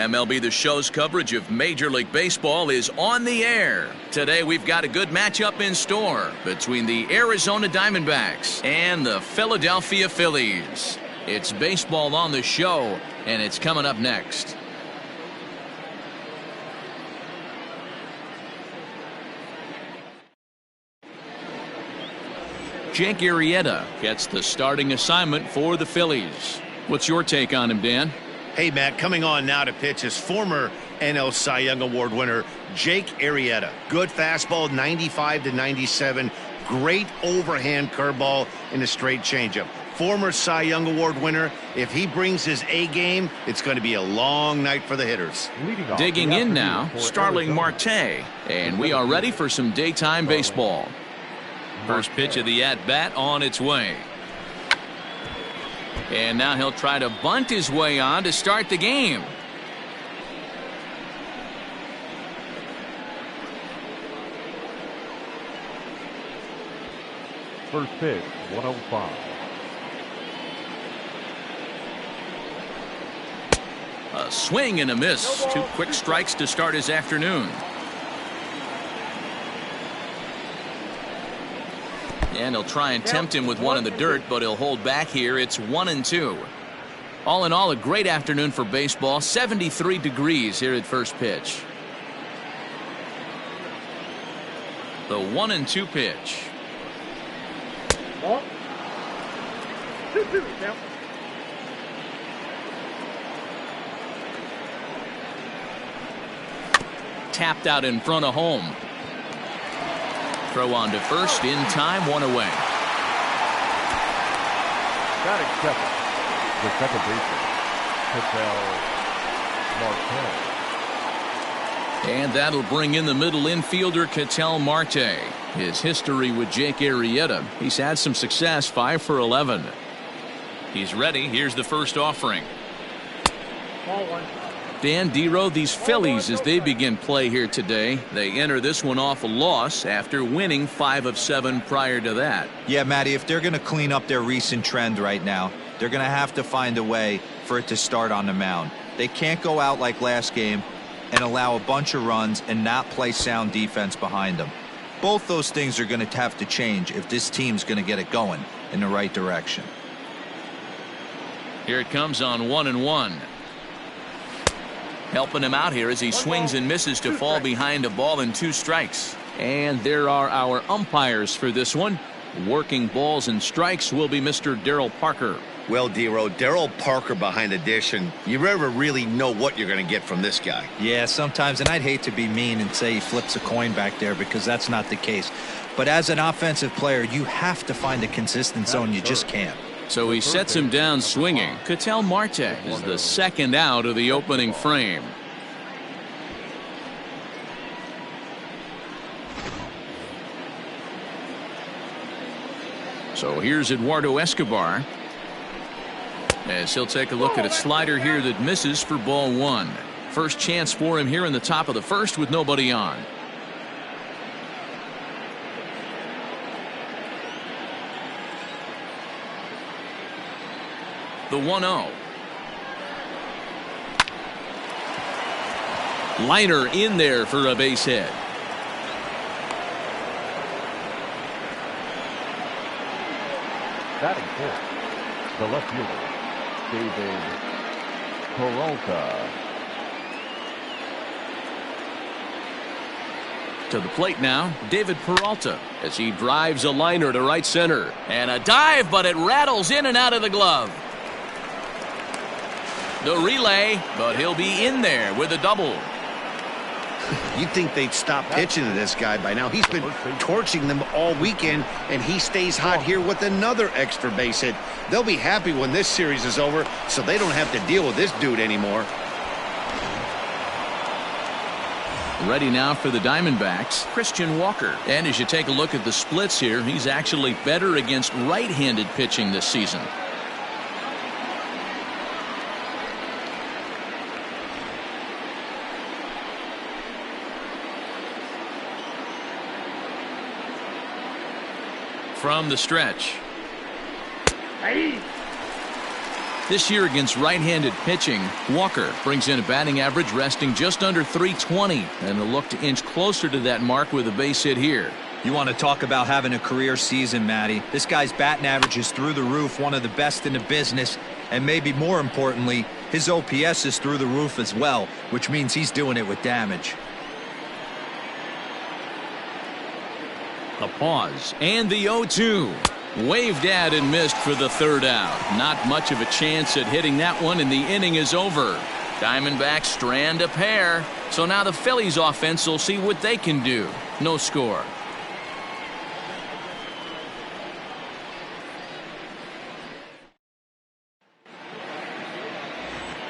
MLB The Show's coverage of Major League Baseball is on the air. Today we've got a good matchup in store between the Arizona Diamondbacks and the Philadelphia Phillies. It's baseball on the show, and it's coming up next. Jake Arrieta gets the starting assignment for the Phillies. What's your take on him, Dan? Hey, Matt, coming on now to pitch is former NL Cy Young Award winner Jake Arrieta. Good fastball, 95 to 97. Great overhand curveball and a straight changeup. Former Cy Young Award winner. If he brings his A game, it's going to be a long night for the hitters. Digging in now, Starling Marte. And we are ready for some daytime baseball. First pitch of the at-bat on its way. And now he'll try to bunt his way on to start the game. First pitch, 105. A swing and a miss. Two quick strikes to start his afternoon. And he'll try and tempt him with one in the dirt, but he'll hold back here. It's 1-2. All in all, a great afternoon for baseball. 73 degrees here at first pitch. The 1-2 pitch. Tapped out in front of home. Throw on to first in time, one away. Batting second, the second baseman, Ketel Marte. And that'll bring in the middle infielder Ketel Marte. His history with Jake Arrieta, he's had some success, 5 for 11. He's ready. Here's the first offering. Ball one. Dan Dero, these Phillies, as they begin play here today, they enter this one off a loss after winning 5 of 7 prior to that. Yeah, Matty, if they're going to clean up their recent trend right now, they're going to have to find a way for it to start on the mound. They can't go out like last game and allow a bunch of runs and not play sound defense behind them. Both those things are going to have to change if this team's going to get it going in the right direction. Here it comes on 1-1. Helping him out here as he swings and misses to fall behind a ball and 2 strikes. And there are our umpires for this one. Working balls and strikes will be Mr. Darryl Parker. Well, Dero, Darryl Parker behind the dish, and you never really know what you're going to get from this guy. Yeah, sometimes, and I'd hate to be mean and say he flips a coin back there because that's not the case. But as an offensive player, you have to find a consistent zone. You just can't. So he sets him down swinging. Ketel Marte is the second out of the opening frame. So here's Eduardo Escobar, as he'll take a look at a slider here that misses for ball 1. First chance for him here in the top of the first with nobody on. The 1-0. Liner in there for a base hit. Batting fourth, the left fielder, David Peralta. To the plate now, David Peralta, as he drives a liner to right center. And a dive, but it rattles in and out of the glove. The relay, but he'll be in there with a double. You'd think they'd stop pitching to this guy by now. He's been torching them all weekend, and he stays hot here with another extra base hit. They'll be happy when this series is over, so they don't have to deal with this dude anymore. Ready now for the Diamondbacks, Christian Walker. And as you take a look at the splits here, he's actually better against right-handed pitching this season. From the stretch. This year against right-handed pitching, Walker brings in a batting average resting just under 320, and a look to inch closer to that mark with a base hit here. You want to talk about having a career season, Matty. This guy's batting average is through the roof, one of the best in the business, and maybe more importantly, his OPS is through the roof as well, which means he's doing it with damage. A pause, and the 0-2. Waved at and missed for the third out. Not much of a chance at hitting that one, and the inning is over. Diamondbacks strand a pair, so now the Phillies offense will see what they can do. No score.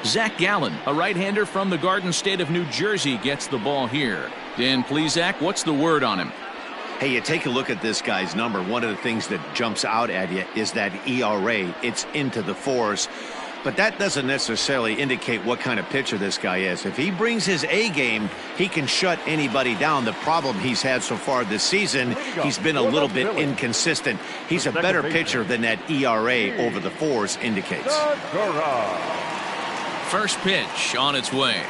Zach Gallen, a right-hander from the Garden State of New Jersey, gets the ball here. Dan Plesac, what's the word on him? Hey, you take a look at this guy's number. One of the things that jumps out at you is that ERA. It's into the fours. But that doesn't necessarily indicate what kind of pitcher this guy is. If he brings his A game, he can shut anybody down. The problem he's had so far this season, he's been a little bit inconsistent. He's a better pitcher than that ERA over the fours indicates. First pitch on its way.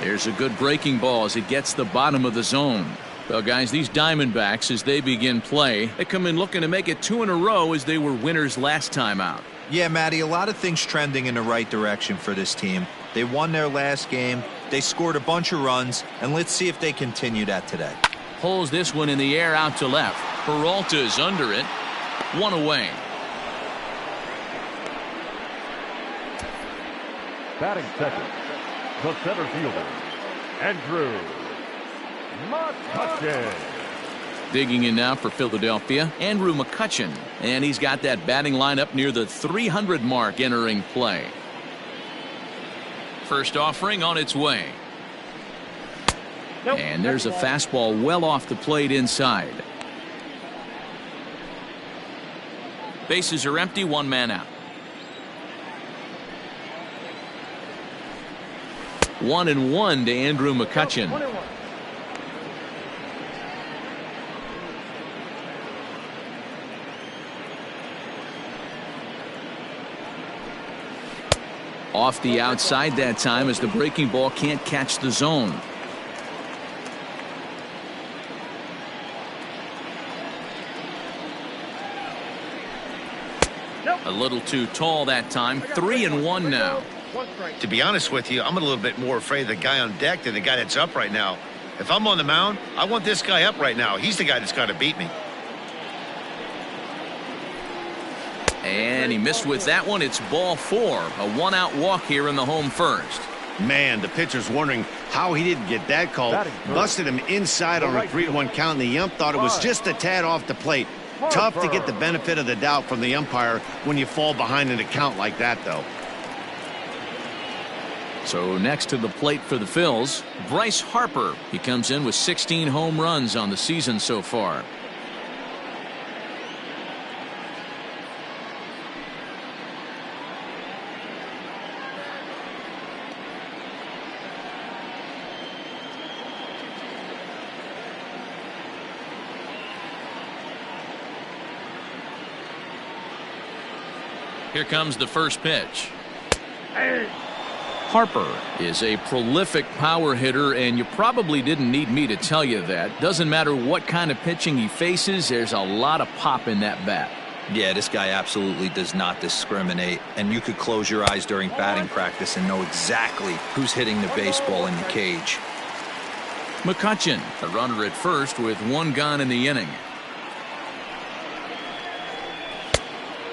There's a good breaking ball as it gets the bottom of the zone. Well, guys, these Diamondbacks, as they begin play, they come in looking to make it 2 in a row as they were winners last time out. Yeah, Matty, a lot of things trending in the right direction for this team. They won their last game, they scored a bunch of runs, and let's see if they continue that today. Pulls this one in the air out to left. Peralta's under it. 1 away. Batting second, the center fielder, Andrew McCutchen. Digging in now for Philadelphia, Andrew McCutchen, and he's got that batting lineup near the 300 mark entering play. First offering on its way. And there's a fastball well off the plate inside. Bases are empty, 1 man out. 1-1 to Andrew McCutchen. Off the outside that time as the breaking ball can't catch the zone. A little too tall that time. 3-1 now. To be honest with you, I'm a little bit more afraid of the guy on deck than the guy that's up right now. If I'm on the mound, I want this guy up right now. He's the guy that's got to beat me. And he missed with that one. It's ball 4. A 1-out walk here in the home first. Man, the pitcher's wondering how he didn't get that call. Busted him inside on a 3-1 count, and the ump thought it was just a tad off the plate. Tough to get the benefit of the doubt from the umpire when you fall behind in a count like that, though. So next to the plate for the Phils, Bryce Harper. He comes in with 16 home runs on the season so far. Here comes the first pitch. Harper is a prolific power hitter, and you probably didn't need me to tell you that. Doesn't matter what kind of pitching he faces, there's a lot of pop in that bat. Yeah, this guy absolutely does not discriminate, and you could close your eyes during batting practice and know exactly who's hitting the baseball in the cage. McCutchen, a runner at first with 1 gone in the inning.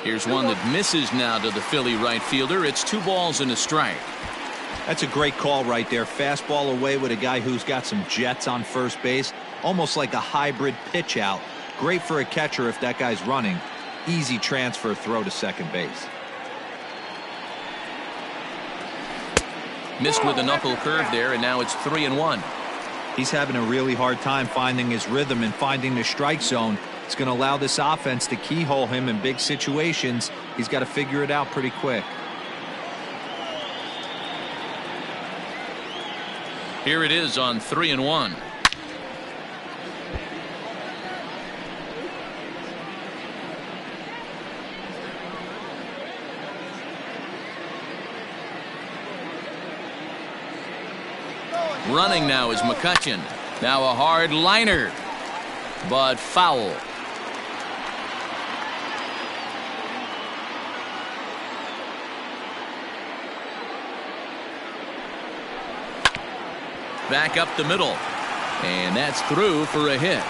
Here's one that misses now to the Philly right fielder. It's 2 balls and a strike. That's a great call right there. Fastball away with a guy who's got some jets on first base. Almost like a hybrid pitch out. Great for a catcher if that guy's running. Easy transfer throw to second base. Missed with a knuckle curve there, and now it's 3-1. He's having a really hard time finding his rhythm and finding the strike zone. It's going to allow this offense to keyhole him in big situations. He's got to figure it out pretty quick. Here it is on 3-1. running now is McCutchen. Now a hard liner, but foul. Back up the middle, and that's through for a hit.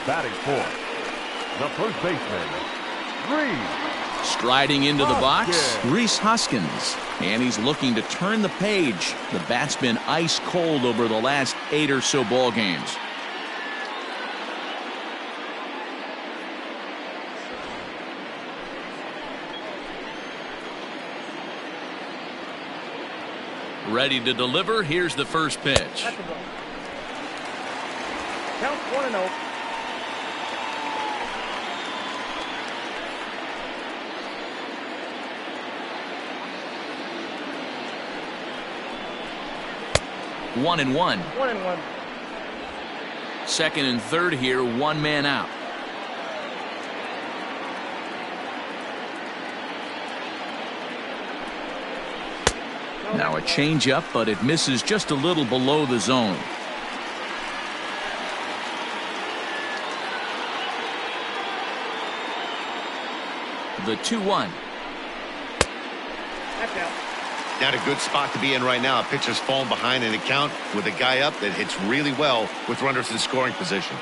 Batting fourth, the first baseman, Reese. Striding into the box, Rhys Hoskins. And he's looking to turn the page. The bat's been ice cold over the last 8 or so ball games. Ready to deliver. Here's the first pitch. Count 1-0. One and one. 1-1. Second and third here, one man out. Now a changeup, but it misses just a little below the zone. The 2-1. That's out. Not a good spot to be in right now. A pitcher's falling behind in the count with a guy up that hits really well with runners in scoring position.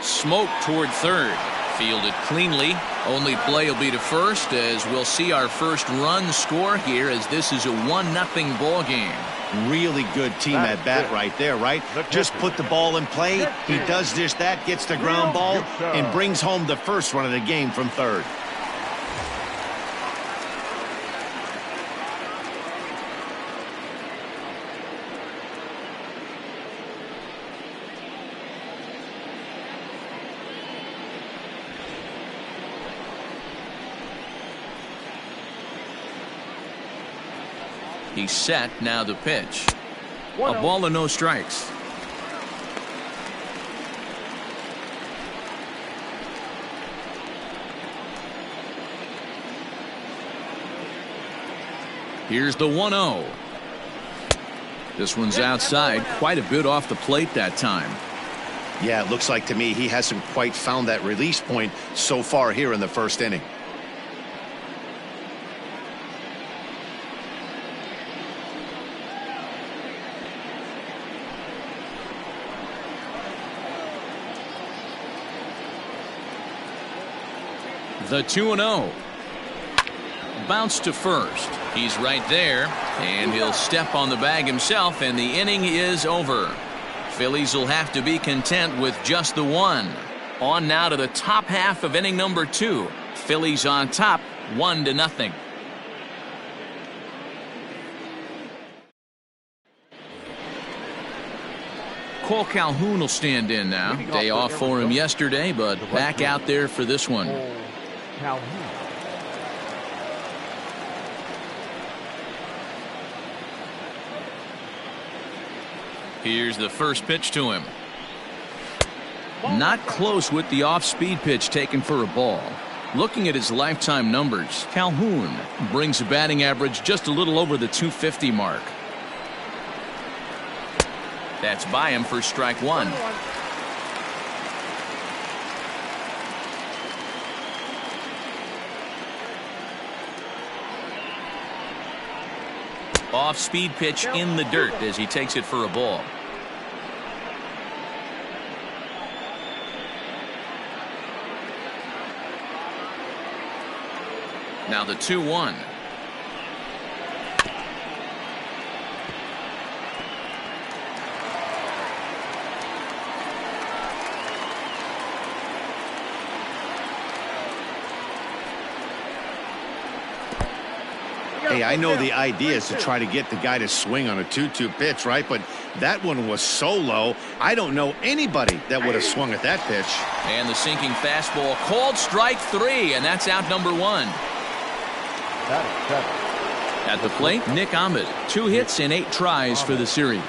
Smoke toward third. Fielded cleanly. Only play will be to first, as we'll see our first run score here, as this is a 1-0 ball game. Really good team at bat right there, right? Just put the ball in play. He does just that, gets the ground ball, and brings home the first run of the game from third. He's set. Now the pitch. A 1-0. ball and no strikes. Here's the 1-0. This one's outside, quite a bit off the plate that time. Yeah, it looks like to me he hasn't quite found that release point so far here in the first inning. The 2-0. Bounce to first. He's right there, and he'll step on the bag himself, and the inning is over. Phillies will have to be content with just the one. On now to the top half of inning number 2. Phillies on top, 1-0. Cole Calhoun will stand in now. Day off for him yesterday, but back out there for this one. Calhoun. Here's the first pitch to him. Not close with the off-speed pitch taken for a ball. Looking at his lifetime numbers, Calhoun brings a batting average just a little over the 250 mark. That's by him for strike one. Off-speed pitch in the dirt as he takes it for a ball. Now the 2-1. Hey, I know the idea is to try to get the guy to swing on a 2-2 pitch, right? But that one was so low, I don't know anybody that would have swung at that pitch. And the sinking fastball called strike 3, and that's out number 1. Batting seven, At the plate, Nick Ahmed. 2 hits in 8 tries for the series.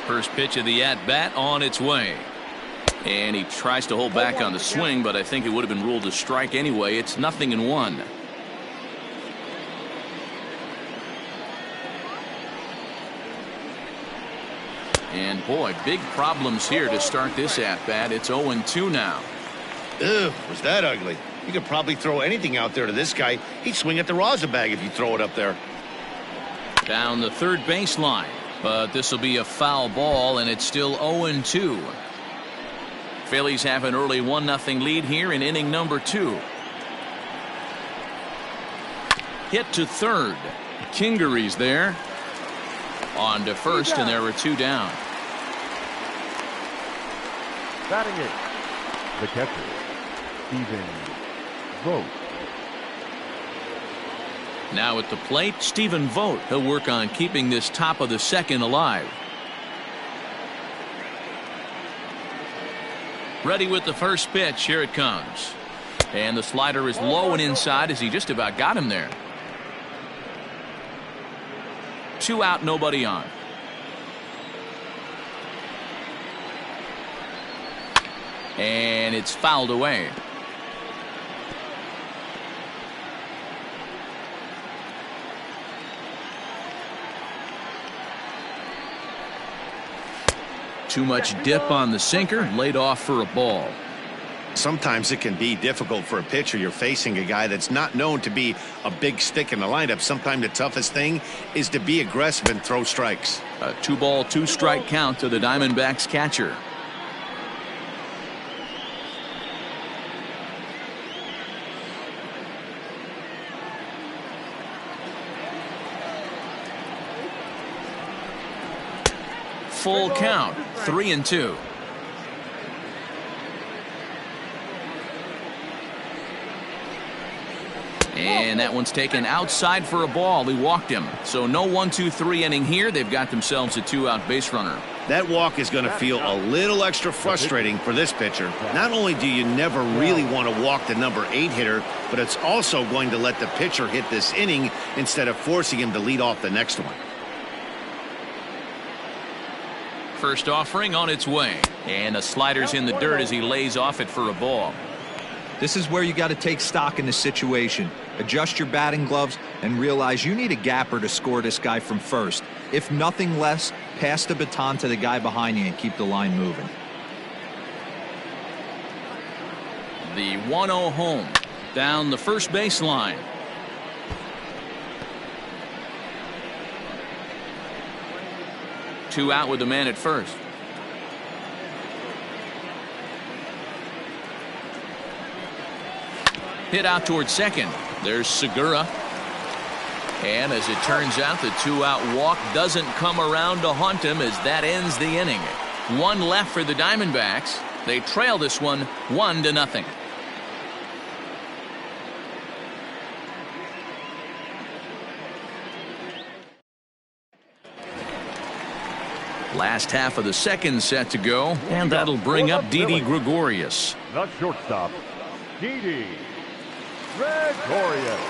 First pitch of the at-bat on its way. And he tries to hold back on the swing, but I think it would have been ruled a strike anyway. It's 0-1. And boy, big problems here to start this at-bat. It's 0-2 now. Ugh, was that ugly? You could probably throw anything out there to this guy. He'd swing at the rosin bag if you throw it up there. Down the third baseline. But this will be a foul ball, and it's still 0-2. Phillies have an early 1-0 lead here in inning number 2. Hit to third. Kingery's there. On to first, and there were 2 down. Batting it, the catcher, Stephen Vogt. Now at the plate, Stephen Vogt. He'll work on keeping this top of the second alive. Ready with the first pitch. Here it comes. And the slider is low and inside as he just about got him there. 2 out, nobody on. And it's fouled away. Too much dip on the sinker, laid off for a ball. Sometimes it can be difficult for a pitcher. You're facing a guy that's not known to be a big stick in the lineup. Sometimes the toughest thing is to be aggressive and throw strikes. A 2-ball, 2-strike count to the Diamondbacks catcher. Full count, 3-2. And that one's taken outside for a ball. He walked him. So no 1-2-3 inning here. They've got themselves a 2-out base runner. That walk is going to feel a little extra frustrating for this pitcher. Not only do you never really want to walk the number 8 hitter, but it's also going to let the pitcher hit this inning instead of forcing him to lead off the next one. First offering on its way. And the slider's in the dirt as he lays off it for a ball. This is where you got to take stock in the situation. Adjust your batting gloves and realize you need a gapper to score this guy from first. If nothing less, pass the baton to the guy behind you and keep the line moving. The 1-0 home. Down the first baseline. Two out with the man at first. Hit out towards second. There's Segura. And as it turns out, the 2-out walk doesn't come around to haunt him as that ends the inning. 1 left for the Diamondbacks. They trail this one 1-0. Last half of the second set to go, and that'll bring up Didi Gregorius. The shortstop, Didi Gregorius.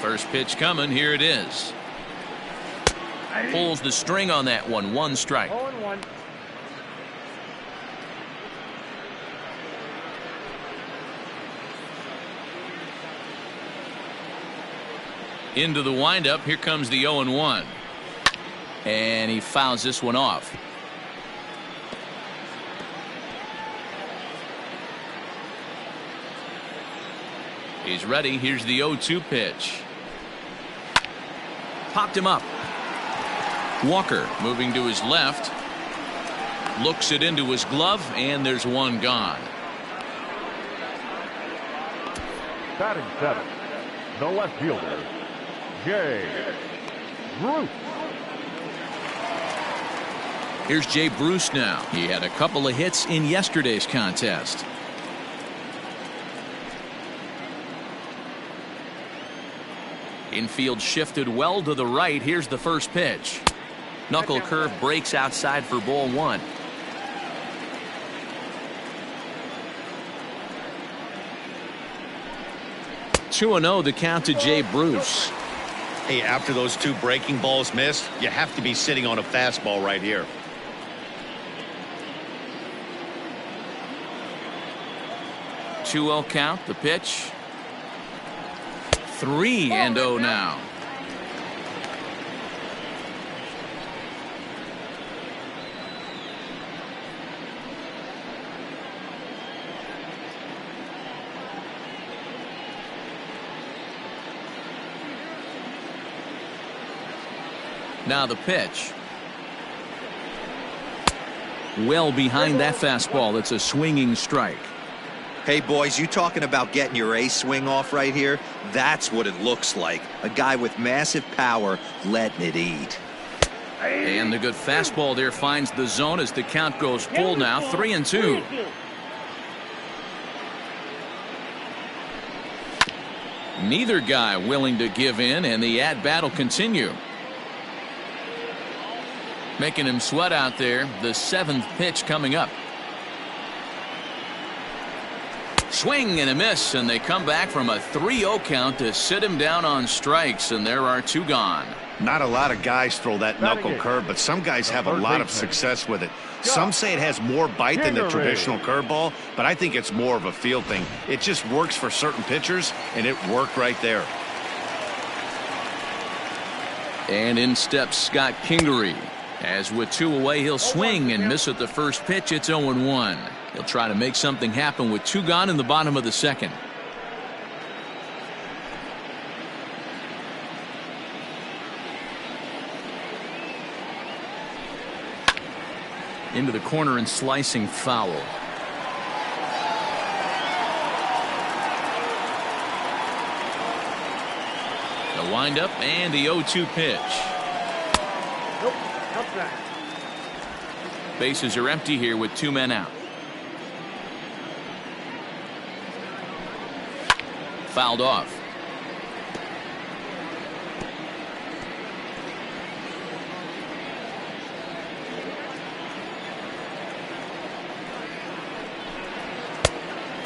First pitch coming. Here it is. Pulls the string on that one. 1 strike. 0-1. Into the windup. Here comes the 0-1. And he fouls this one off. He's ready. Here's the 0-2 pitch. Popped him up. Walker moving to his left. Looks it into his glove, and there's one gone. Batting 7, the left fielder, Jay Bruce. Here's Jay Bruce now. He had a couple of hits in yesterday's contest. Infield shifted well to the right. Here's the first pitch. Knuckle curve breaks outside for ball 1. 2-0 the count to Jay Bruce. Hey, after those two breaking balls missed, you have to be sitting on a fastball right here. 2-0 count, the pitch. 3-0 now. Now the pitch. Well behind that fastball. It's a swinging strike. Hey, boys, you talking about getting your A swing off right here? That's what it looks like. A guy with massive power letting it eat. And the good fastball there finds the zone as the count goes full now. 3-2. Neither guy willing to give in, and the at-bat will continue. Making him sweat out there. The 7th pitch coming up. Swing and a miss, and they come back from a 3-0 count to sit him down on strikes, and there are 2 gone. Not a lot of guys throw that knuckle curve, but some guys have a lot of success with it. Some say it has more bite than the traditional curveball, but I think it's more of a feel thing. It just works for certain pitchers, and it worked right there. And in steps Scott Kingery. As with 2 away, he'll swing and miss at the first pitch. It's 0-1. He'll try to make something happen with 2 gone in the bottom of the 2nd. Into the corner and slicing foul. The windup and the 0-2 pitch. Bases are empty here with 2 men out. Fouled off.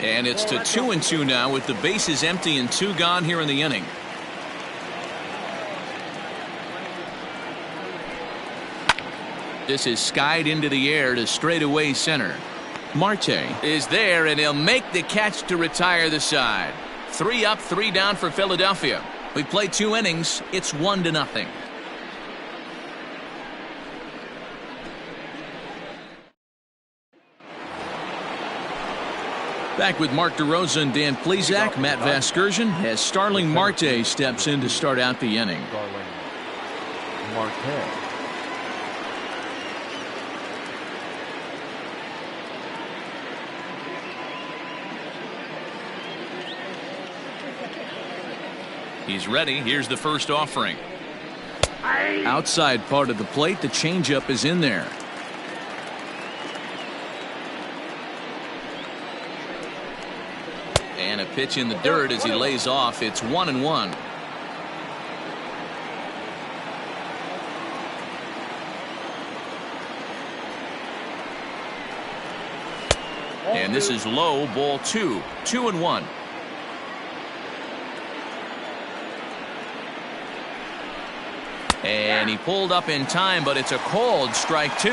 And it's to 2-2 now with the bases empty and 2 gone here in the inning. This is skied into the air to straightaway center. Marte is there, and he'll make the catch to retire the side. 3 up, 3 down for Philadelphia. We played 2 innings. It's 1-0. Back with Mark DeRosa and Dan Plesac. Matt Vasgersian as Starling Marte steps in to start out the inning. Starling Marte. He's ready. Here's the first offering. Outside part of the plate. The changeup is in there. And a pitch in the dirt as he lays off. It's 1-1. And this is low, ball 2. 2-1. And he pulled up in time, but it's a called strike 2.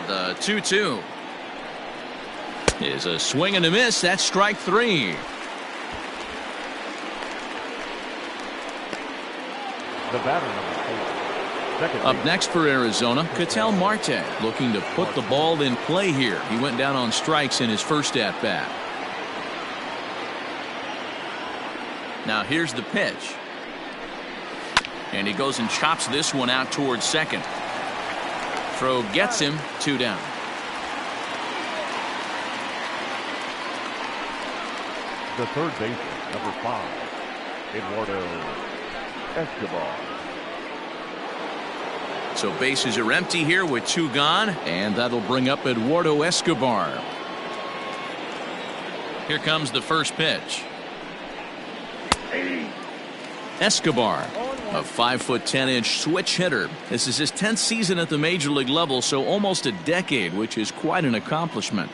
The 2-2 is a swing and a miss. That's strike 3. The batter, number 4. Up next for Arizona, Ketel Marte looking to put the ball in play here. He went down on strikes in his first at bat. Now here's the pitch. And he goes and chops this one out towards second. Throw gets him. 2 down. The third baseman, number 5, Eduardo Escobar. So bases are empty here with 2 gone, and that'll bring up Eduardo Escobar. Here comes the first pitch. Escobar A 5'10" switch hitter. This is his 10th season at the major league level, so almost a decade, which is quite an accomplishment.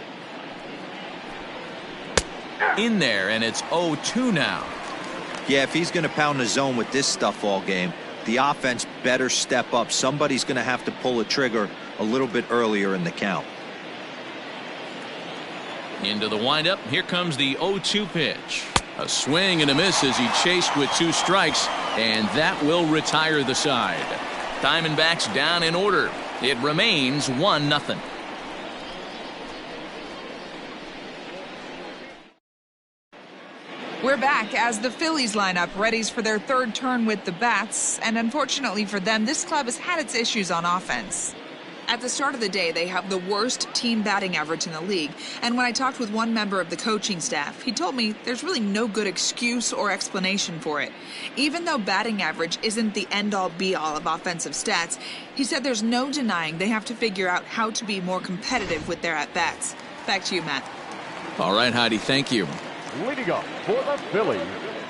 In there, and it's 0-2 now. Yeah, if he's going to pound the zone with this stuff all game, the offense better step up. Somebody's going to have to pull a trigger a little bit earlier in the count. Into the windup. Here comes the 0-2 pitch. A swing and a miss as he chased with 2 strikes, and that will retire the side. Diamondbacks down in order. It remains 1-0. We're back as the Phillies lineup readies for their 3rd turn with the bats, and unfortunately for them, this club has had its issues on offense. At the start of the day, they have the worst team batting average in the league, and when I talked with one member of the coaching staff, he told me there's really no good excuse or explanation for it. Even though batting average isn't the end-all be-all of offensive stats, he said there's no denying they have to figure out how to be more competitive with their at-bats. Back to you, Matt. All right, Heidi, thank you. Leading up for the Phillies.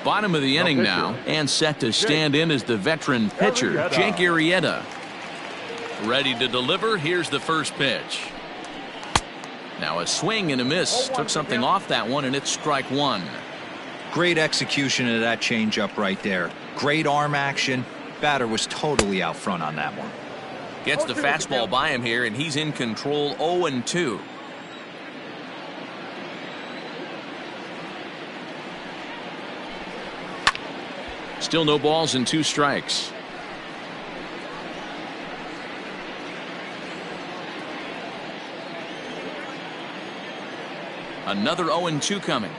Bottom of the inning now, and set to stand in as the veteran pitcher, Jake Arrieta. Ready to deliver. Here's the first pitch. Now a swing and a miss. Took something off that one, and it's strike 1. Great execution of that changeup right there. Great arm action. Batter was totally out front on that one. Gets the fastball by him here, and he's in control. 0-2. Still no balls and 2 strikes. Another 0-2 coming.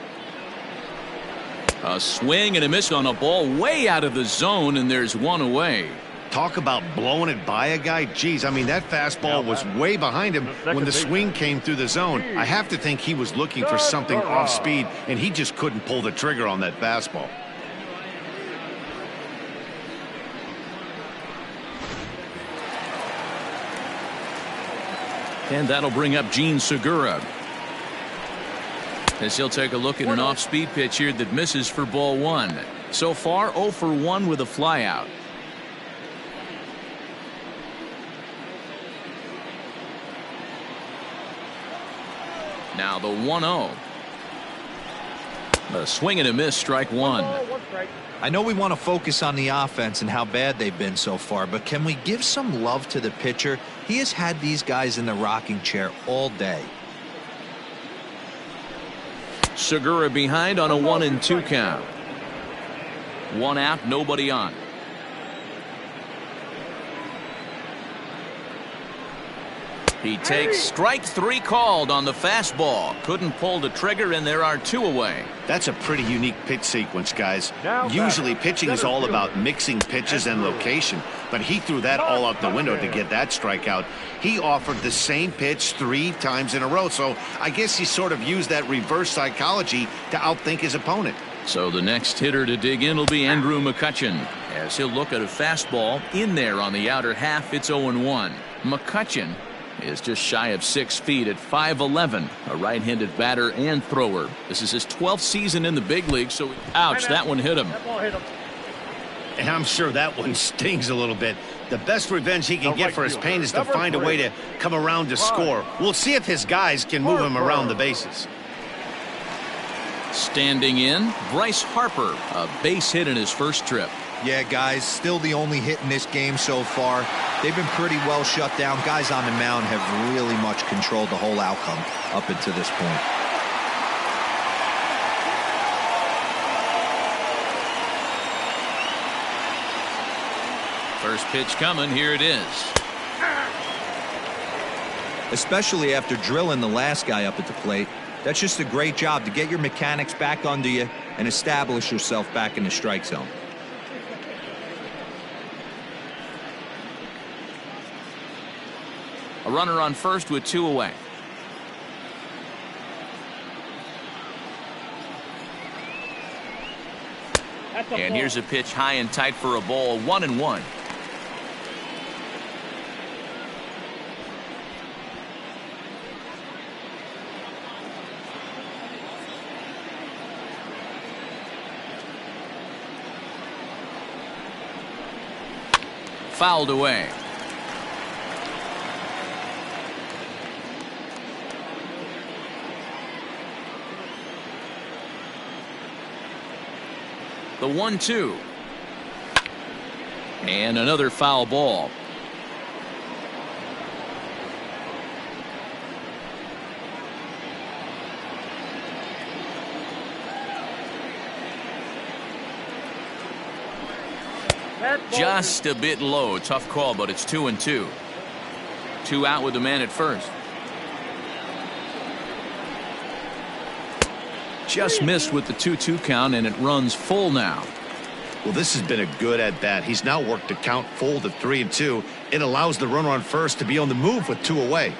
A swing and a miss on a ball way out of the zone, and there's 1 away. Talk about blowing it by a guy. Geez, I mean, that fastball was way behind him when the swing came through the zone. I have to think he was looking for something off speed, and he just couldn't pull the trigger on that fastball. And that'll bring up Gene Segura, as he'll take a look at an off-speed pitch here that misses for ball 1. So far, 0 for 1 with a flyout. Now the 1-0. A swing and a miss, strike 1. I know we want to focus on the offense and how bad they've been so far, but can we give some love to the pitcher? He has had these guys in the rocking chair all day. Segura behind on a 1-2 count. 1 out, nobody on. He takes strike 3 called on the fastball. Couldn't pull the trigger, and there are 2 away. That's a pretty unique pitch sequence, guys. Usually pitching is all about mixing pitches and location, but he threw that all out the window to get that strikeout. He offered the same pitch 3 times in a row, so I guess he sort of used that reverse psychology to outthink his opponent. So the next hitter to dig in will be Andrew McCutchen, as he'll look at a fastball in there on the outer half. It's 0-1. McCutchen is just shy of 6 feet at 5'11", a right-handed batter and thrower. This is his 12th season in the big league, so ouch, that one hit him. And I'm sure that one stings a little bit. The best revenge he can get for his pain is to find a way to come around to score. We'll see if his guys can move him around the bases. Standing in, Bryce Harper, a base hit in his first trip. Yeah, guys, still the only hit in this game so far. They've been pretty well shut down. Guys on the mound have really much controlled the whole outcome up until this point. First pitch coming, here it is. Especially after drilling the last guy up at the plate. That's just a great job to get your mechanics back under you and establish yourself back in the strike zone. A runner on first with 2 away. And here's a pitch high and tight for a ball. 1-1. fouled away. The 1-2. And another foul ball. Just a bit low. Tough call, but it's 2-2. 2 out with the man at first. Just missed with the 2-2 count, and it runs full now. Well, this has been a good at bat. He's now worked the count full to 3-2. It allows the runner on first to be on the move with 2 away.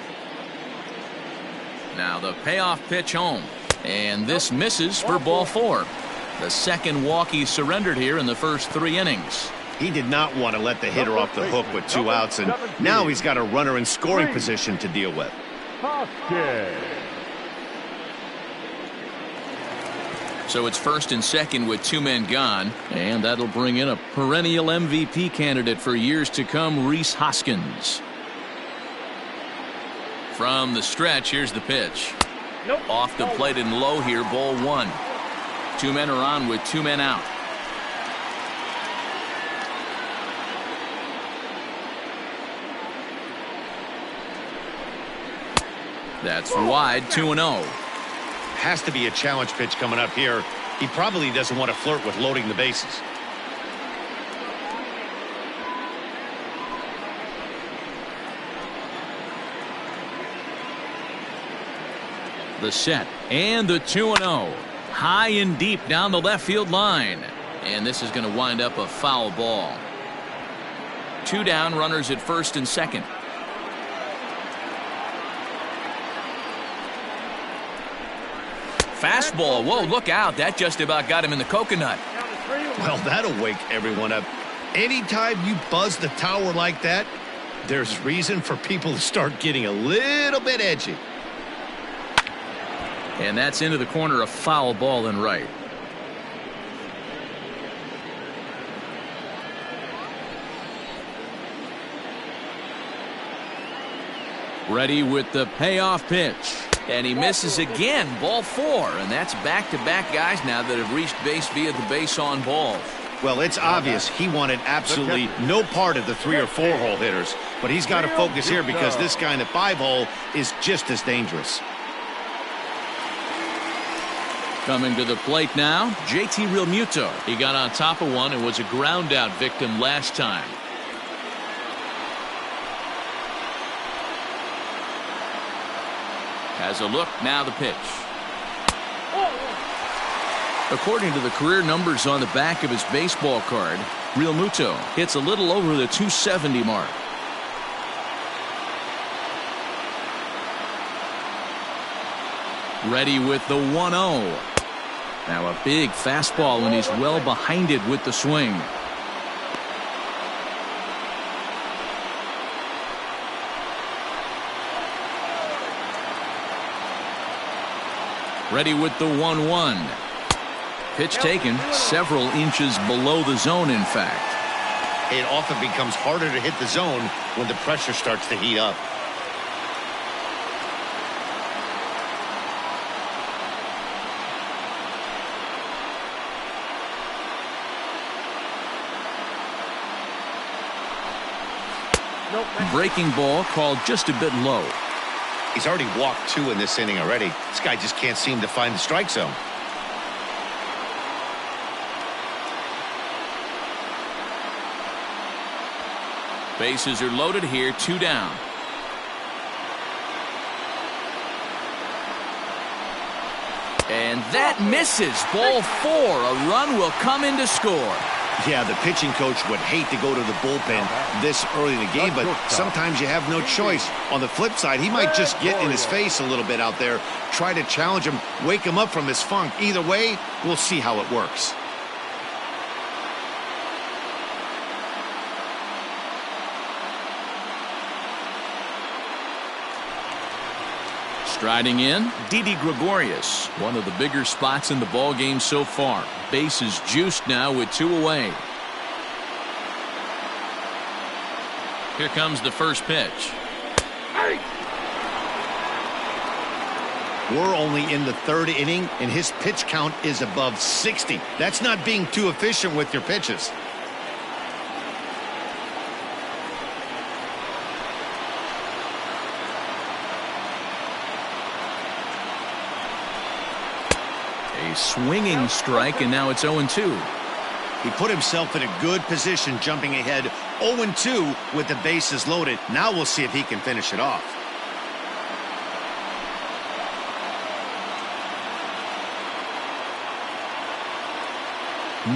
Now the payoff pitch home, and this misses for ball 4. The second walk he surrendered here in the first 3 innings. He did not want to let the hitter off the hook with 2 outs, and now he's got a runner in scoring position to deal with. So it's first and second with 2 men gone, and that'll bring in a perennial MVP candidate for years to come, Rhys Hoskins. From the stretch, here's the pitch. Off the plate and low here, ball 1. 2 men are on with 2 men out. That's wide, 2-0. Has to be a challenge pitch coming up here. He probably doesn't want to flirt with loading the bases. The set and the 2-0. High and deep down the left field line. And this is going to wind up a foul ball. 2 down, runners at first and second. Fastball. Whoa, look out. That just about got him in the coconut. Well, that'll wake everyone up. Anytime you buzz the tower like that, there's reason for people to start getting a little bit edgy. And that's into the corner, a foul ball and right. Ready with the payoff pitch. And he misses again, ball 4. And that's back-to-back guys now that have reached base via the base on balls. Well, it's obvious he wanted absolutely no part of the 3 or 4 hole hitters. But he's got to focus here because this guy in the 5 hole is just as dangerous. Coming to the plate now, JT Realmuto. He got on top of one and was a ground out victim last time. Has a look, now the pitch. According to the career numbers on the back of his baseball card, Realmuto hits a little over the 270 mark. Ready with the 1-0. Now a big fastball, and he's well behind it with the swing. Ready with the 1-1. Pitch taken several inches below the zone, in fact. It often becomes harder to hit the zone when the pressure starts to heat up. Breaking ball called just a bit low. He's already walked 2 in this inning already. This guy just can't seem to find the strike zone. Bases are loaded here, 2 down. And that misses. Ball 4. A run will come in to score. Yeah, the pitching coach would hate to go to the bullpen this early in the game, but sometimes you have no choice. On the flip side, he might just get in his face a little bit out there, try to challenge him, wake him up from his funk. Either way, we'll see how it works. Striding in, Didi Gregorius, one of the bigger spots in the ball game so far. Bases juiced now with 2 away. Here comes the first pitch. We're only in the third inning, and his pitch count is above 60. That's not being too efficient with your pitches. A swinging strike, and now it's 0-2. He put himself in a good position, jumping ahead 0-2 with the bases loaded. Now we'll see if he can finish it off.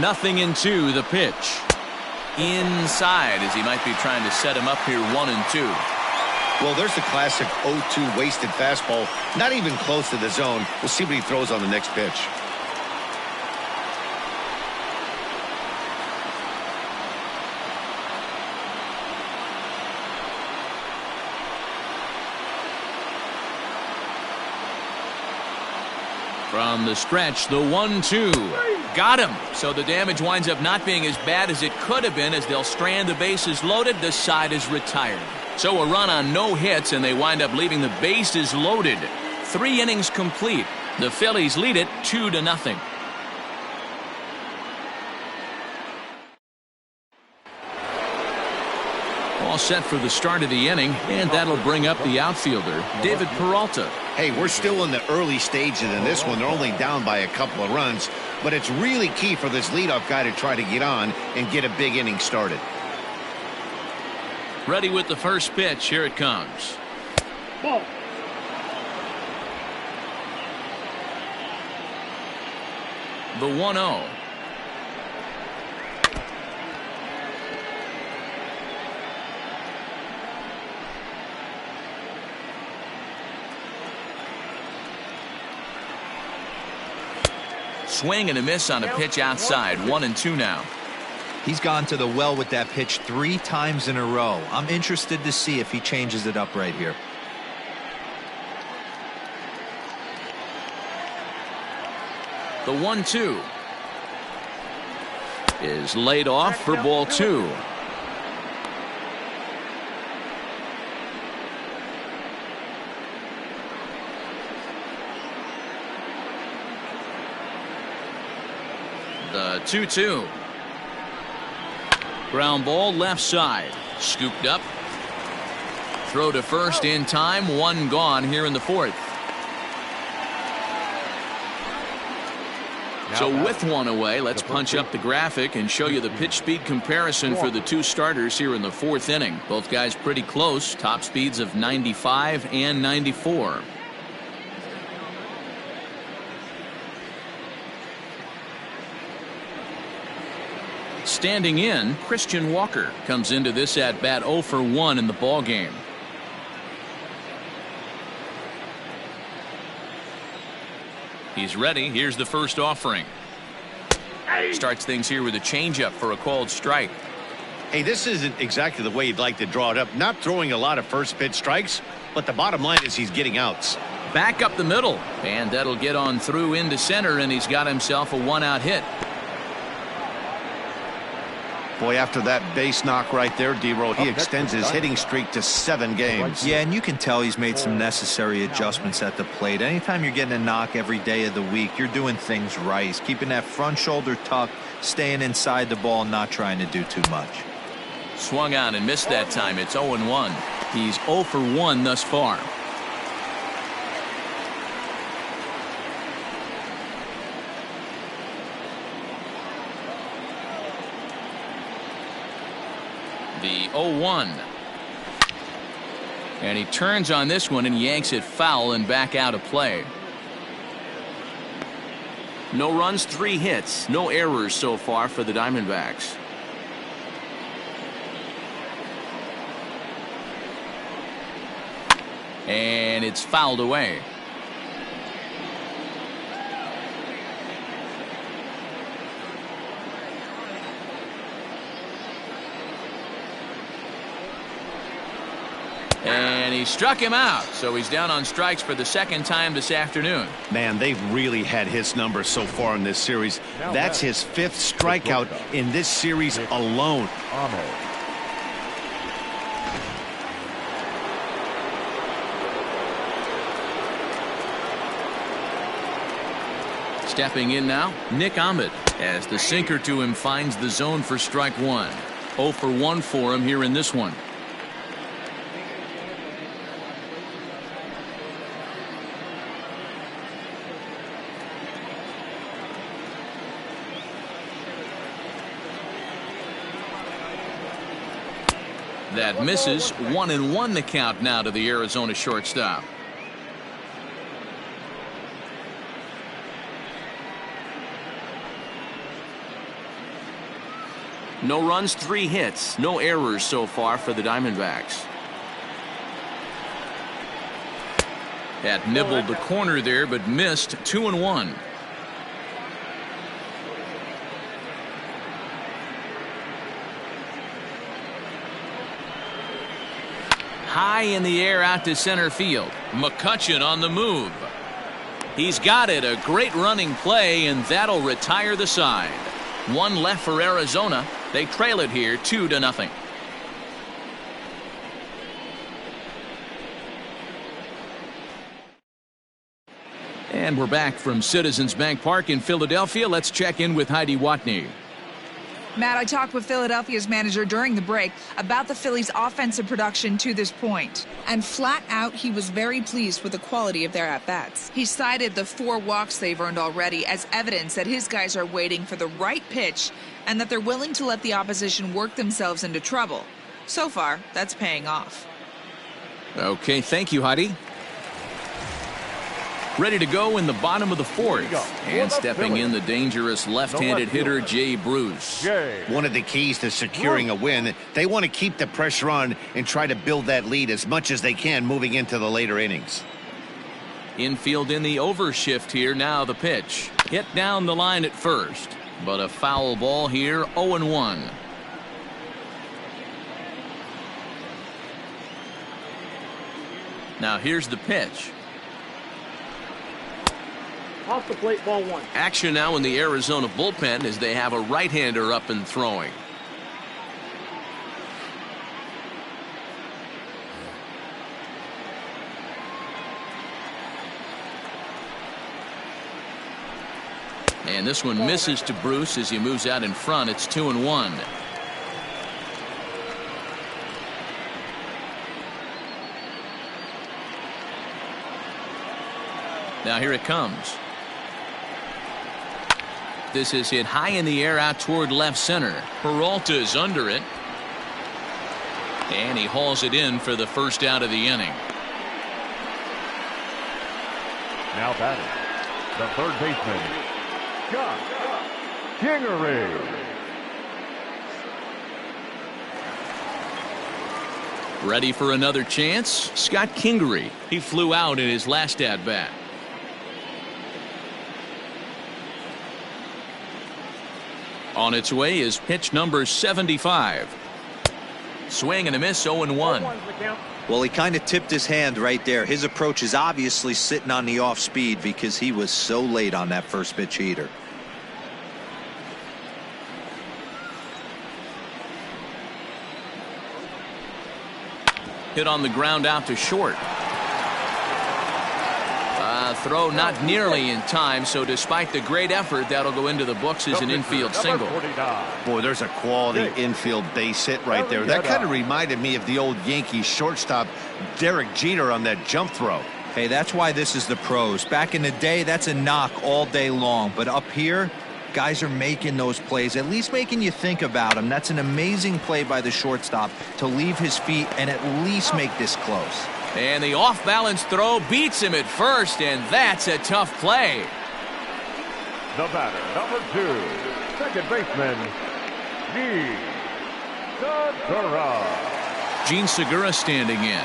Nothing in 2, the pitch. Inside, as he might be trying to set him up here 1-2. Well, there's the classic 0-2 wasted fastball. Not even close to the zone. We'll see what he throws on the next pitch. From the stretch, the 1-2. Got him. So the damage winds up not being as bad as it could have been, as they'll strand the bases loaded. The side is retired. So a run on no hits, and they wind up leaving the bases loaded. 3 innings complete. The Phillies lead it 2-0. All set for the start of the inning, and that'll bring up the outfielder, David Peralta. Hey, we're still in the early stages in this one. They're only down by a couple of runs, but it's really key for this leadoff guy to try to get on and get a big inning started. Ready with the first pitch. Here it comes. Ball. The 1-0. Swing and a miss on a pitch outside. 1-2 now. He's gone to the well with that pitch 3 times in a row. I'm interested to see if he changes it up right here. The 1-2 is laid off for ball 2. The 2-2. Ground ball left side. Scooped up. Throw to first in time. 1 gone here in the 4th. So with 1 away, let's punch up the graphic and show you the pitch speed comparison for the 2 starters here in the 4th inning. Both guys pretty close. Top speeds of 95 and 94. Standing in, Christian Walker comes into this at bat 0 for 1 in the ball game. He's ready. Here's the first offering. Starts things here with a changeup for a called strike. Hey, this isn't exactly the way you'd like to draw it up. Not throwing a lot of first pitch strikes, but the bottom line is he's getting outs. Back up the middle, and that'll get on through into center, and he's got himself a 1-out hit. Boy, after that base knock right there, D-Roll, he extends his hitting streak to 7 games. Yeah, and you can tell he's made some necessary adjustments at the plate. Anytime you're getting a knock every day of the week, you're doing things right. He's keeping that front shoulder tucked, staying inside the ball, not trying to do too much. Swung on and missed that time. It's 0-1. He's 0 for 1 thus far. The 0-1. And he turns on this one and yanks it foul and back out of play. No runs, 3 hits, no errors so far for the Diamondbacks. And it's fouled away. And he struck him out, so he's down on strikes for the 2nd time this afternoon. Man, they've really had his number so far in this series. That's his 5th strikeout in this series alone. Stepping in now, Nick Ahmed, as the sinker to him finds the zone for strike one. 0 for 1 for him here in this one. That misses. 1-1 the count now to the Arizona shortstop. No runs, 3 hits, no errors so far for the Diamondbacks. That nibbled the corner there, but missed. 2-1. High in the air out to center field. McCutchen on the move. He's got it. A great running play, and that'll retire the side. 1 left for Arizona. They trail it here 2-0. And we're back from Citizens Bank Park in Philadelphia. Let's check in with Heidi Watney. Matt, I talked with Philadelphia's manager during the break about the Phillies' offensive production to this point. And flat out, he was very pleased with the quality of their at-bats. He cited the 4 walks they've earned already as evidence that his guys are waiting for the right pitch and that they're willing to let the opposition work themselves into trouble. So far, that's paying off. Okay, thank you, Heidi. Ready to go in the bottom of the 4th. And stepping in the dangerous left-handed hitter, Jay Bruce. One of the keys to securing a win, they want to keep the pressure on and try to build that lead as much as they can moving into the later innings. Infield in the overshift here. Now the pitch. Hit down the line at first. But a foul ball here. 0-1. Now here's the pitch. Off the plate, ball 1. Action now in the Arizona bullpen as they have a right-hander up and throwing. And this one misses to Bruce as he moves out in front. It's 2-1. Now here it comes. This is hit high in the air out toward left center. Peralta is under it. And he hauls it in for the first out of the inning. Now batting, the third baseman, Scott Kingery. Ready for another chance? Scott Kingery. He flew out in his last at-bat. On its way is pitch number 75. Swing and a miss. 0-1. Well, he kind of tipped his hand right there. His approach is obviously sitting on the off speed because he was so late on that first pitch heater. Hit on the ground out to short. Throw not nearly in time, so despite the great effort, that'll go into the books as an infield single. Boy, there's a quality infield base hit right there. That kind of reminded me of the old Yankees shortstop Derek Jeter on that jump throw. Hey, that's why this is the pros. Back in the day, that's a knock all day long. But up here, guys are making those plays, at least making you think about them. That's an amazing play by the shortstop to leave his feet and at least make this close. And the off-balance throw beats him at first, and that's a tough play. The batter, number 2, second baseman, Gene Segura. Gene Segura standing in.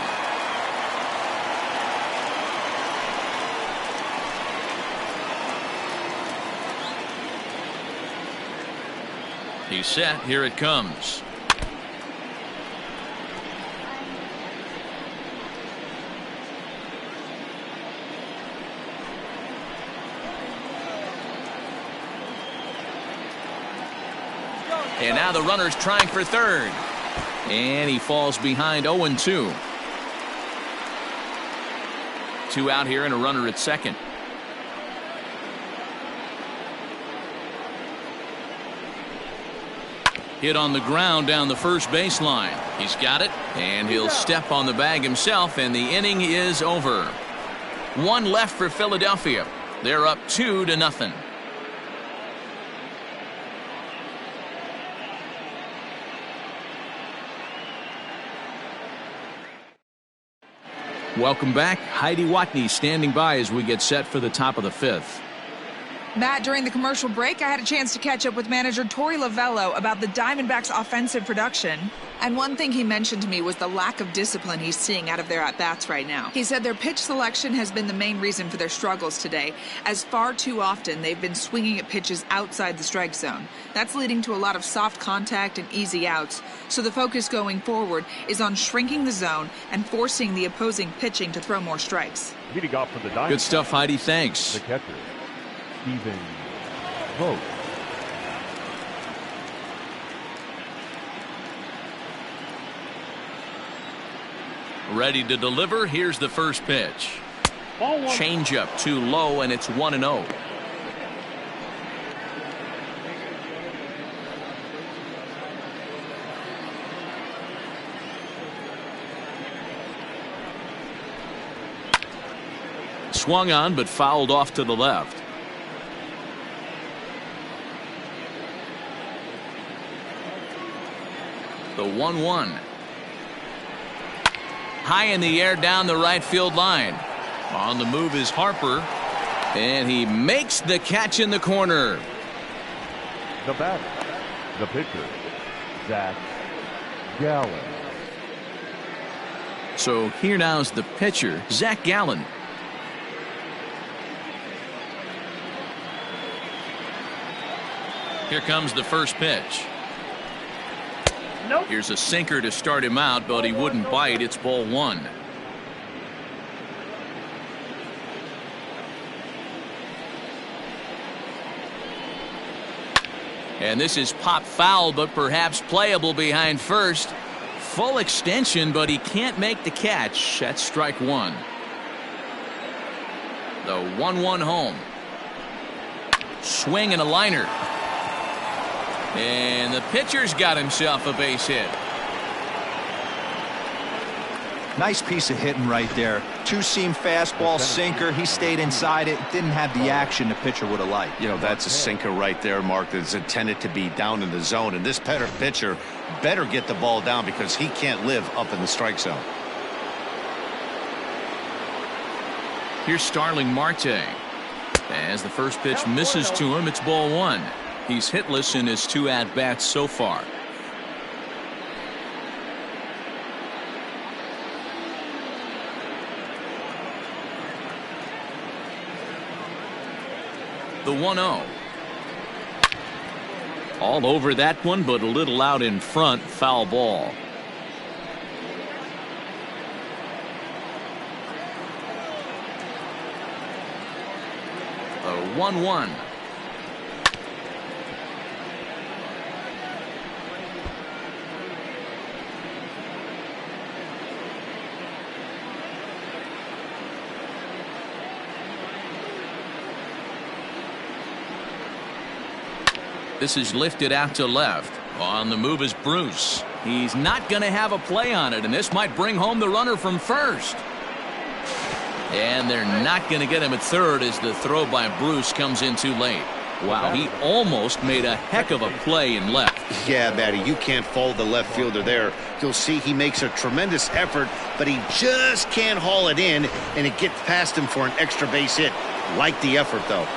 He's set. Here it comes. And now the runner's trying for third. And he falls behind. 0-2. 2 out here and a runner at second. Hit on the ground down the first baseline. He's got it, and he'll step on the bag himself, and the inning is over. One left for Philadelphia. They're up 2-0. Welcome back. Heidi Watney standing by as we get set for the top of the fifth. Matt, during the commercial break, I had a chance to catch up with manager Torey Lovello about the Diamondbacks' offensive production. And one thing he mentioned to me was the lack of discipline he's seeing out of their at-bats right now. He said their pitch selection has been the main reason for their struggles today, as far too often they've been swinging at pitches outside the strike zone. That's leading to a lot of soft contact and easy outs. So the focus going forward is on shrinking the zone and forcing the opposing pitching to throw more strikes. Leading off from the Diamondbacks. Good stuff, Heidi. Thanks. The catcher, Steven Vogt. Ready to deliver. Here's the first pitch. Change up too low, and it's 1-0. Swung on, but fouled off to the left. The 1-1. High in the air down the right field line. On the move is Harper, and he makes the catch in the corner. The batter, the pitcher, Zach Gallen. So here now's the pitcher, Zach Gallen. Here comes the first pitch. Nope. Here's a sinker to start him out, but he wouldn't bite. It's ball one. And this is pop foul, but perhaps playable behind first. Full extension, but he can't make the catch. That's strike one. The 1-1 home. Swing and a liner. And the pitcher's got himself a base hit. Nice piece of hitting right there. Two-seam fastball, sinker. He stayed inside it. Didn't have the action the pitcher would have liked. You know, that's a sinker right there, Mark, that's intended to be down in the zone. And this pitcher better get the ball down because he can't live up in the strike zone. Here's Starling Marte. As the first pitch misses to him, it's ball one. He's hitless in his two at-bats so far. The 1-0. All over that one, but a little out in front. Foul ball. The 1-1. This is lifted out to left. On the move is Bruce. He's not going to have a play on it, and this might bring home the runner from first. And they're not going to get him at third as the throw by Bruce comes in too late. Wow, he almost made a heck of a play in left. Yeah, Matty, you can't fault the left fielder there. You'll see he makes a tremendous effort, but he just can't haul it in, and it gets past him for an extra base hit. Like the effort, though.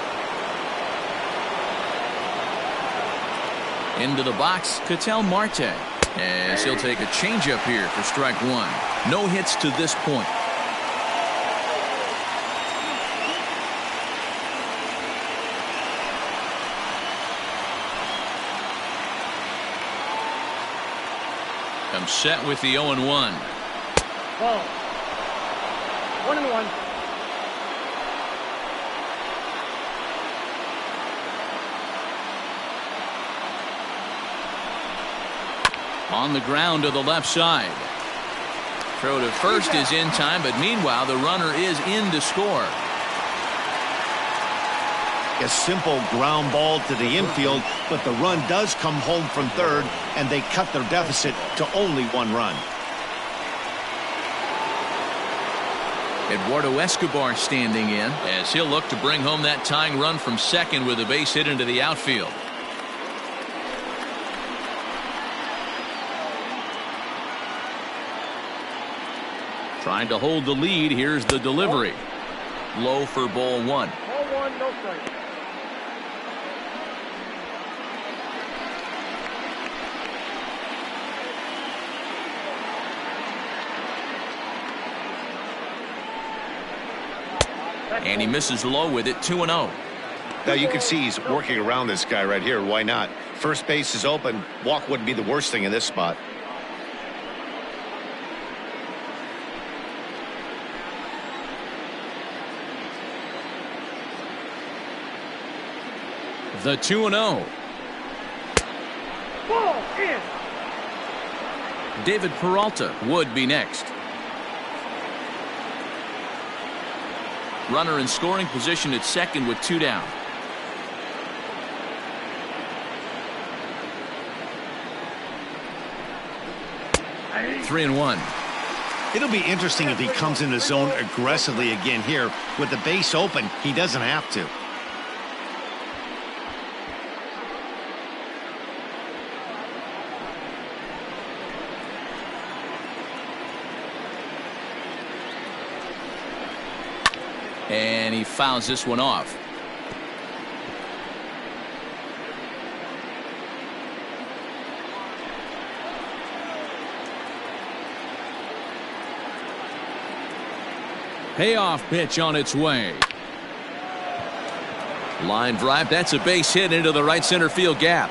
Into the box, Ketel Marte. As he'll take a changeup here for strike one. No hits to this point. I'm set with the 0-1. Ball. 1-1. On the ground to the left side. Throw to first is in time, but meanwhile the runner is in to score. a simple ground ball to the infield, but the run does come home from third, and they cut their deficit to only 1 run. Eduardo Escobar standing in as he'll look to bring home that tying run from second with a base hit into the outfield. Trying to hold the lead. Here's the delivery. Low for ball 1. Ball 1, no strike. And he misses low with it. 2-0. Now you can see he's working around this guy right here. Why not? First base is open. Walk wouldn't be the worst thing in this spot. The 2-0. Ball in. David Peralta would be next. Runner in scoring position at second with 2 down. Hey. 3-1. It'll be interesting if he comes in the zone aggressively again here. With the base open, he doesn't have to. And he fouls this one off. Payoff pitch on its way. Line drive. That's a base hit into the right center field gap.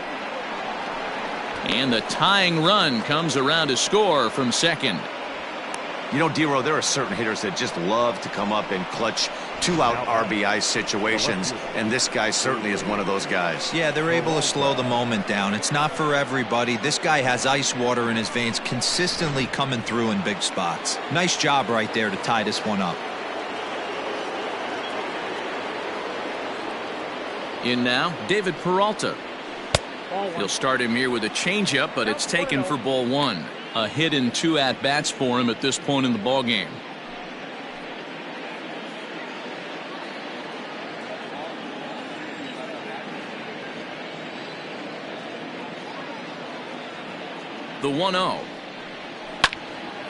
And the tying run comes around to score from second. You know, D-Row, there are certain hitters that just love to come up in clutch 2-out RBI situations, and this guy certainly is one of those guys. Yeah, they're able to slow the moment down. It's not for everybody. This guy has ice water in his veins, consistently coming through in big spots. Nice job right there to tie this one up. In now, David Peralta. He'll start him here with a changeup, but it's taken for ball 1. A hit in 2 at-bats for him at this point in the ballgame. The 1-0.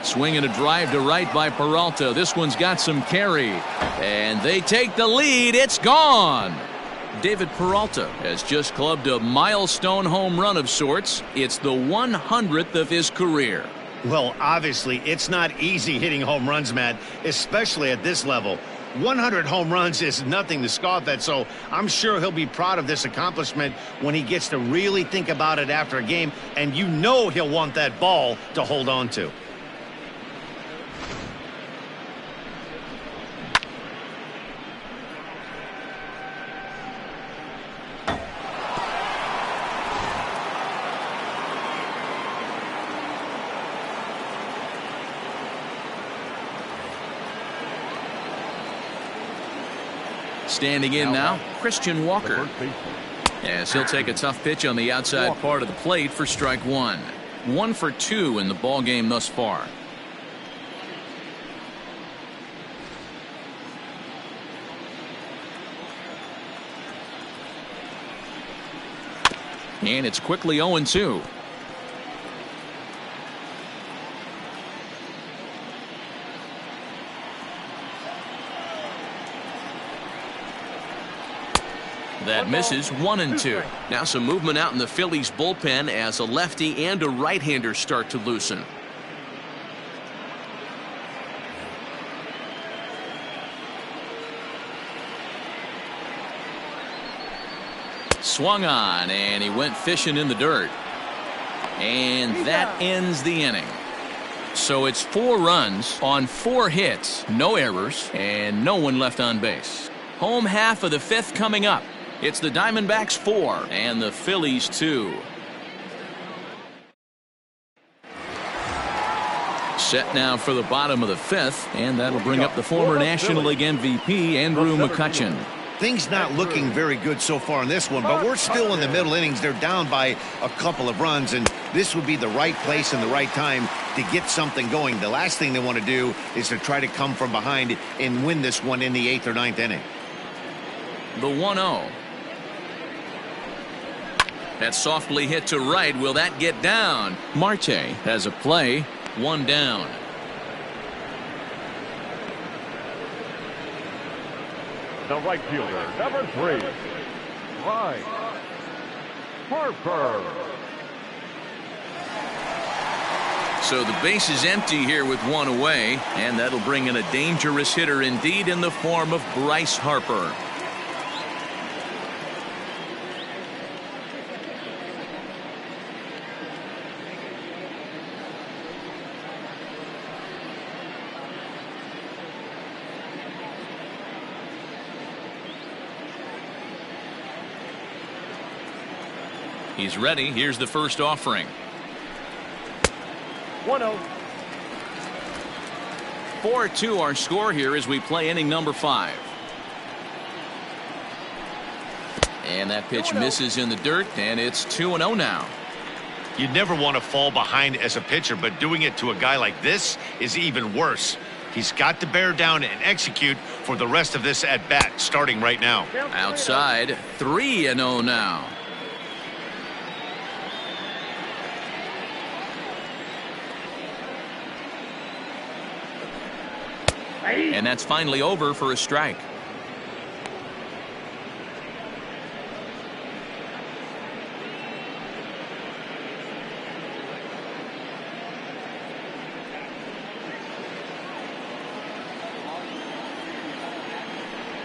Swing and a drive to right by Peralta. This one's got some carry. And they take the lead. It's gone. David Peralta has just clubbed a milestone home run of sorts. It's the 100th of his career. Well, obviously, it's not easy hitting home runs, Matt, especially at this level. 100 home runs is nothing to scoff at, so I'm sure he'll be proud of this accomplishment when he gets to really think about it after a game, and you know he'll want that ball to hold on to. Standing in now, Christian Walker. As he'll take a tough pitch on the outside part of the plate for strike 1. 1 for 2 in the ball game thus far. And it's quickly 0-2. That misses. 1-2. Now some movement out in the Phillies bullpen as a lefty and a right-hander start to loosen. Swung on and he went fishing in the dirt. And that ends the inning. So it's 4 runs on 4 hits, no errors, and no one left on base. Home half of the 5th coming up. It's the Diamondbacks 4 and the Phillies 2. Set now for the bottom of the 5th, and that'll bring up the former National League MVP Andrew McCutchen. Things not looking very good so far in this one, but we're still in the middle innings. They're down by a couple of runs, and this would be the right place and the right time to get something going. The last thing they want to do is to try to come from behind and win this one in the 8th or 9th inning. The 1-0. That's softly hit to right. Will that get down? Marte has a play. 1 down. The right fielder, number 3, Bryce Harper. So the base is empty here with 1 away, and that'll bring in a dangerous hitter indeed in the form of Bryce Harper. He's ready. Here's the first offering. 1-0. 4-2 our score here as we play inning number 5. And that pitch misses in the dirt, and it's 2-0 now. You'd never want to fall behind as a pitcher, but doing it to a guy like this is even worse. He's got to bear down and execute for the rest of this at bat, starting right now. Outside, 3-0 now. And that's finally over for a strike.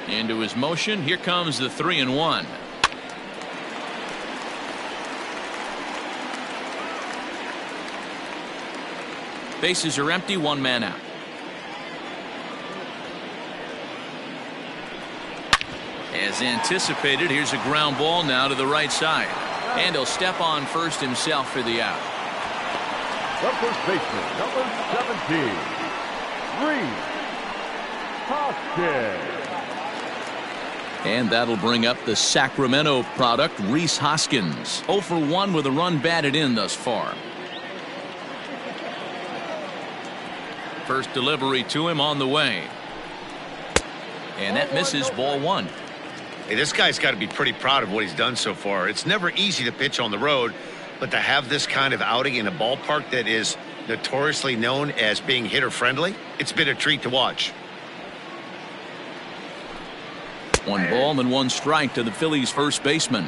Into his motion. Here comes the 3-1. Bases are empty. 1 man out. As anticipated, here's a ground ball now to the right side. And he'll step on first himself for the out. The first baseman, number 17, Rhys Hoskins. And that'll bring up the Sacramento product, Rhys Hoskins. 0 for 1 with a run batted in thus far. First delivery to him on the way. And that misses, ball 1. Hey, this guy's got to be pretty proud of what he's done so far. It's never easy to pitch on the road, but to have this kind of outing in a ballpark that is notoriously known as being hitter-friendly, it's been a treat to watch. 1 ball and 1 strike to the Phillies first baseman.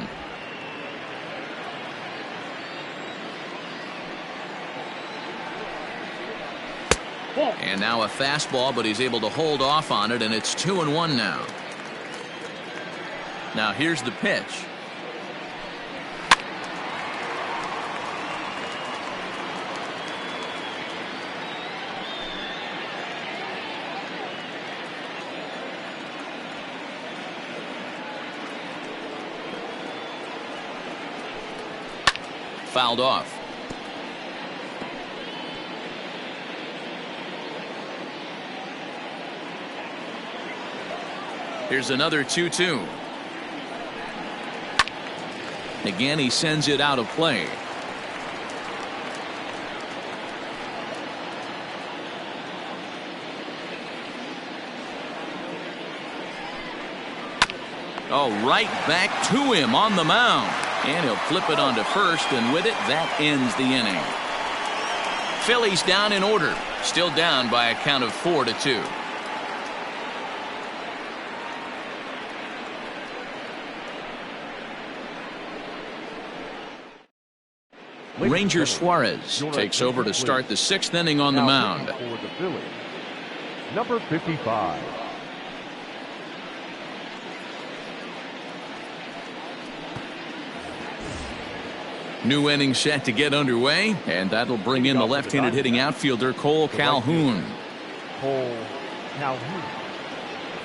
And now a fastball, but he's able to hold off on it, and it's 2-1 now. Now here's the pitch. Fouled off. Here's another 2-2. Again, he sends it out of play. Oh, right back to him on the mound. And he'll flip it onto first, and with it, that ends the inning. Phillies down in order. Still down by a count of 4-2. Ranger Suarez takes over to start the 6th inning on the mound. For the Phillies, number 55. New inning set to get underway, and that'll bring in the left-handed hitting outfielder Cole Calhoun.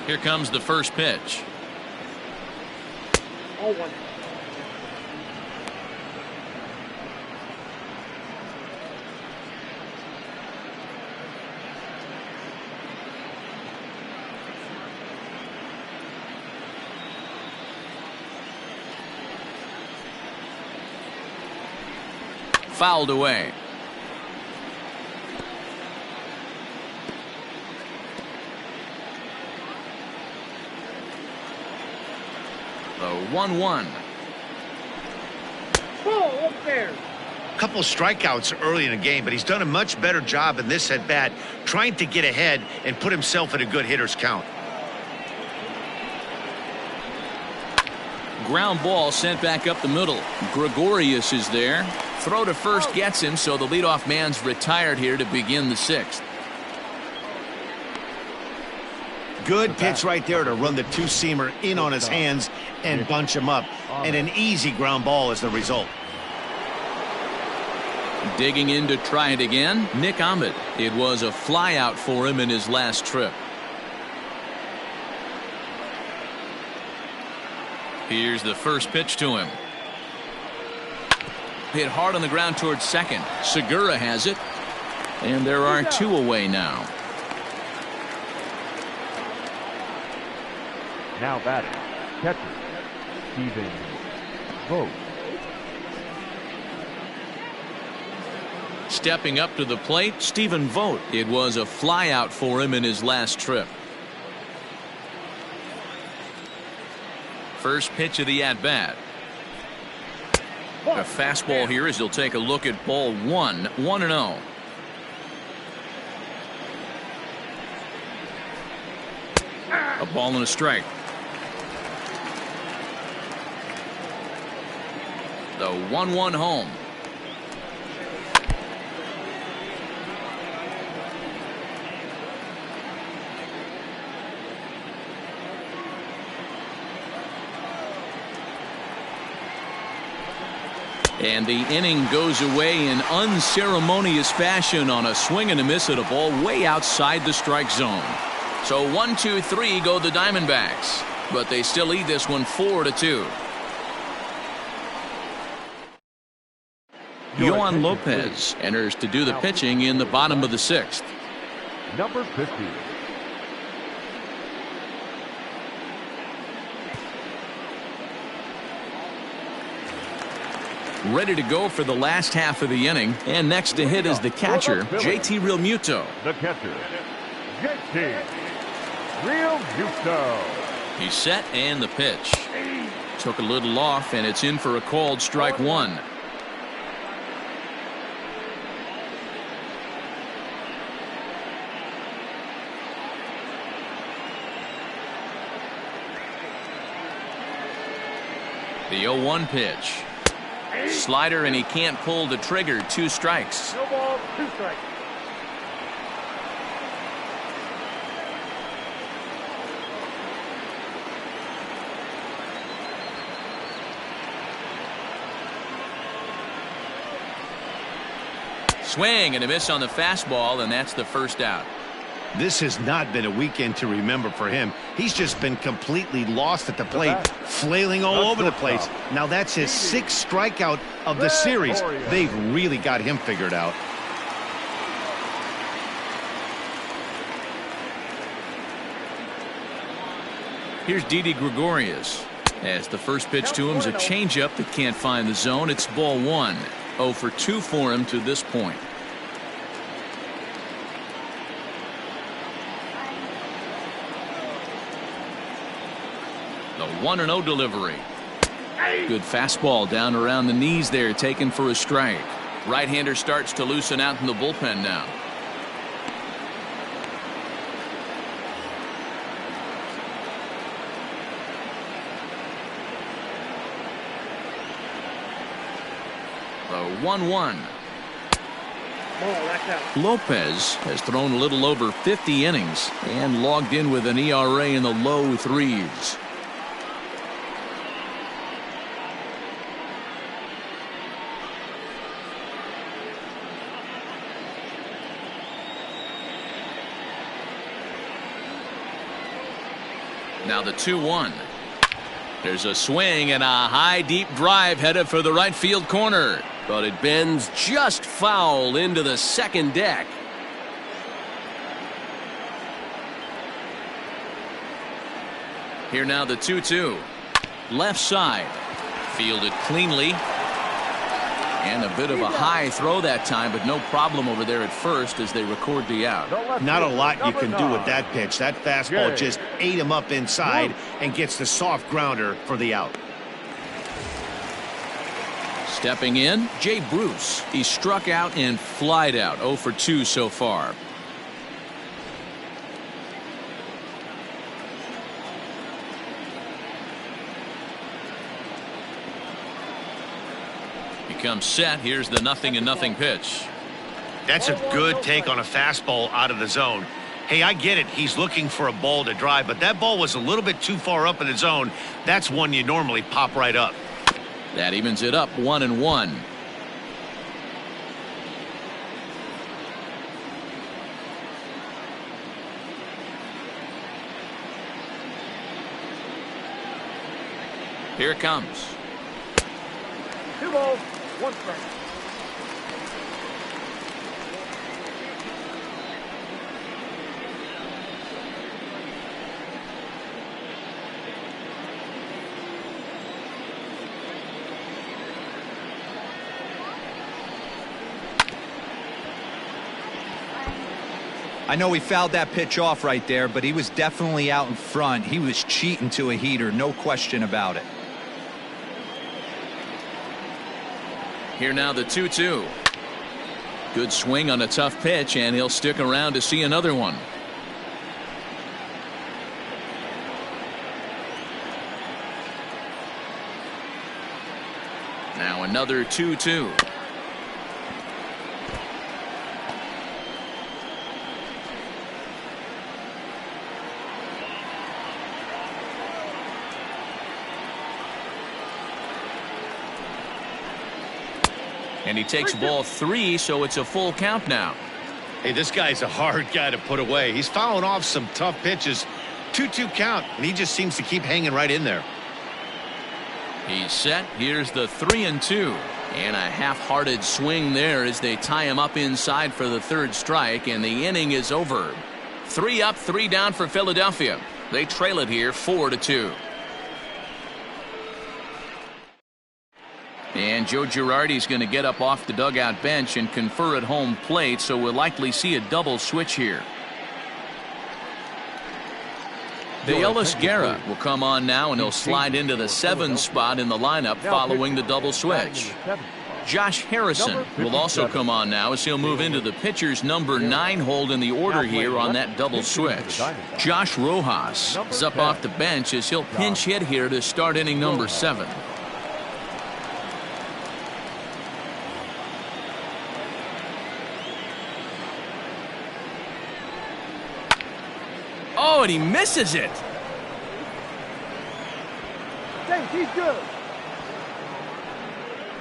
Here comes the first pitch. 0-1. fouled away. The 1-1. Ball upstairs. Couple strikeouts early in the game, but he's done a much better job in this at bat trying to get ahead and put himself in a good hitter's count. Ground ball sent back up the middle. Gregorius is there. Throw to first gets him, so the leadoff man's retired here to begin the 6th. Good pitch right there to run the two-seamer in on his hands and bunch him up. And an easy ground ball is the result. Digging in to try it again, Nick Ahmed. It was a fly out for him in his last trip. Here's the first pitch to him. Hit hard on the ground towards second. Segura has it. And there are 2 away now. Now batting, catcher, Stephen Vogt. Stepping up to the plate, Stephen Vogt. It was a fly out for him in his last trip. First pitch of the at-bat. A fastball here as he'll take a look at ball 1, 1-0. A ball and a strike. The 1-1 home. And the inning goes away in unceremonious fashion on a swing and a miss at a ball way outside the strike zone. So 1-2-3 go the Diamondbacks, but they still lead this one 4-2. Yohan Lopez enters to do the pitching in the bottom of the 6th. Number 50. Ready to go for the last half of the inning, and next to hit is the catcher, JT Realmuto. The catcher, JT Realmuto. He's set, and the pitch. Took a little off, and it's in for a called strike 1. The 0-1 pitch. Slider, and he can't pull the trigger. 2 strikes. No ball, 2 strikes. Swing and a miss on the fastball, and that's the first out. This has not been a weekend to remember for him. He's just been completely lost at the plate, flailing all over the place. Now that's his 6th strikeout of the series. They've really got him figured out. Here's Didi Gregorius. As the first pitch to him is a changeup that can't find the zone. It's ball 1. 0 for 2 for him to this point. The 1-0 delivery. Good fastball down around the knees there, taken for a strike. Right-hander starts to loosen out in the bullpen now. The 1-1. Lopez has thrown a little over 50 innings and logged in with an ERA in the low 3s. Now the 2-1. There's a swing and a high deep drive headed for the right field corner, but it bends just foul into the second deck. Here now the 2-2. Left side. Fielded cleanly. And a bit of a high throw that time, but no problem over there at first as they record the out. Not a lot you can do with that pitch. That fastball just ate him up inside and gets the soft grounder for the out. Stepping in, Jay Bruce. He struck out and flied out. 0 for 2 so far. He comes set. Here's the 0-0 pitch. That's a good take on a fastball out of the zone. Hey, I get it. He's looking for a ball to drive, but that ball was a little bit too far up in the zone. That's one you normally pop right up. That evens it up 1-1. Here it comes. 2 balls, 1 strike. I know he fouled that pitch off right there, but he was definitely out in front. He was cheating to a heater, no question about it. Here now the 2-2. Good swing on a tough pitch, and he'll stick around to see another one. Now another 2-2. And he takes ball 3, so it's a full count now. Hey, this guy's a hard guy to put away. He's fouling off some tough pitches. 2-2 count, and he just seems to keep hanging right in there. He's set. Here's the 3-2. And a half-hearted swing there as they tie him up inside for the third strike, and the inning is over. 3 up, 3 down for Philadelphia. They trail it here 4-2. And Joe Girardi's going to get up off the dugout bench and confer at home plate, so we'll likely see a double switch here. De Ellis Guerra will come on now, and he'll slide into the 7 spot in the lineup following the double switch. Josh Harrison will also come on now as he'll move into the pitcher's number 9 hold in the order here on that double switch. Josh Rojas is up off the bench as he'll pinch hit here to start inning number 7. Oh, and he misses it. James, he's good.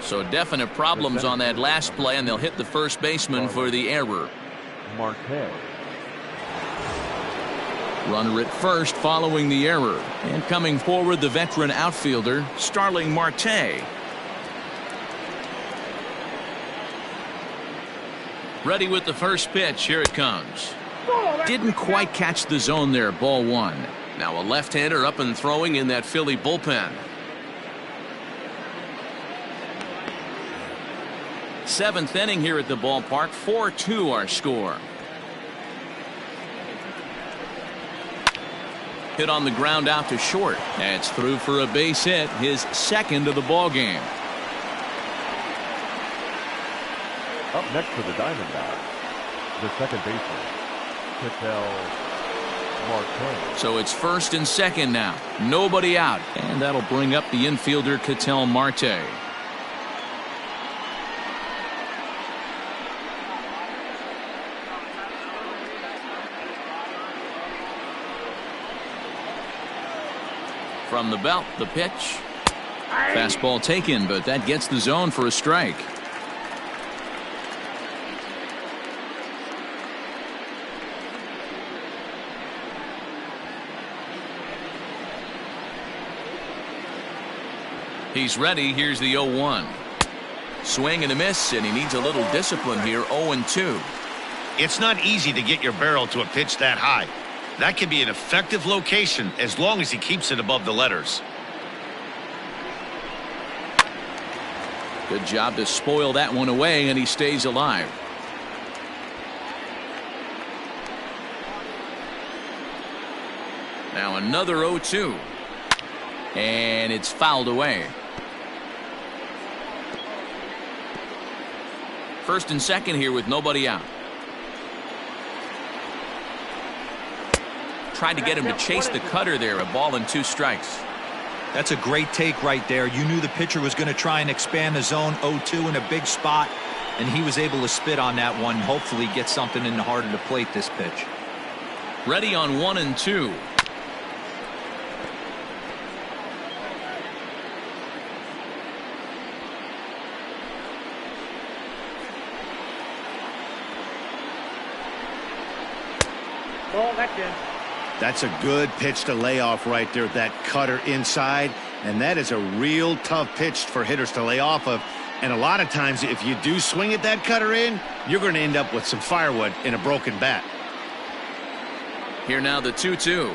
So definite problems on that last play, and they'll hit the first baseman for the error. Marte. Runner at first following the error. And coming forward, the veteran outfielder, Starling Marte. Ready with the first pitch. Here it comes. Didn't quite catch the zone there. Ball 1. Now a left-hander up and throwing in that Philly bullpen. 7th inning here at the ballpark. 4-2 our score. Hit on the ground out to short. That's through for a base hit, his 2nd of the ball game. Up next for the Diamondbacks, the second baseman, Marte. So it's 1st and 2nd now. Nobody out. And that'll bring up the infielder Ketel Marte. From the belt, the pitch. Fastball taken, but that gets the zone for a strike. He's ready. Here's the 0-1. Swing and a miss, and he needs a little discipline here. 0-2. It's not easy to get your barrel to a pitch that high. That can be an effective location as long as he keeps it above the letters. Good job to spoil that one away, and he stays alive. Now another 0-2. And it's fouled away. First and second here with nobody out. Tried to get him to chase the cutter there. A ball and 2 strikes. That's a great take right there. You knew the pitcher was going to try and expand the zone. 0-2 in a big spot, and he was able to spit on that one. Hopefully get something in the heart of the plate this pitch. Ready on 1 and 2. Ball, that's in. That's a good pitch to lay off right there. That cutter inside. And that is a real tough pitch for hitters to lay off of. And a lot of times, if you do swing at that cutter in, you're going to end up with some firewood in a broken bat. Here now the 2-2.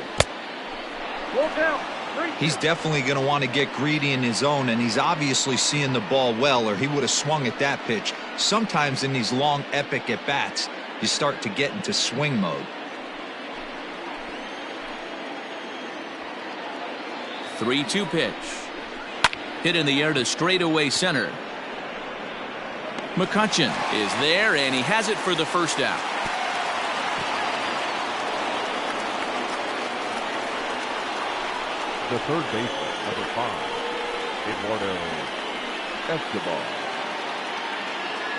Roll count. 3-2. He's definitely going to want to get greedy in his zone, and he's obviously seeing the ball well, or he would have swung at that pitch. Sometimes in these long, epic at-bats, you start to get into swing mode. 3-2 pitch. Hit in the air to straightaway center. McCutchen is there, and he has it for the first out. The third baseman, number 5, Eduardo Escobar.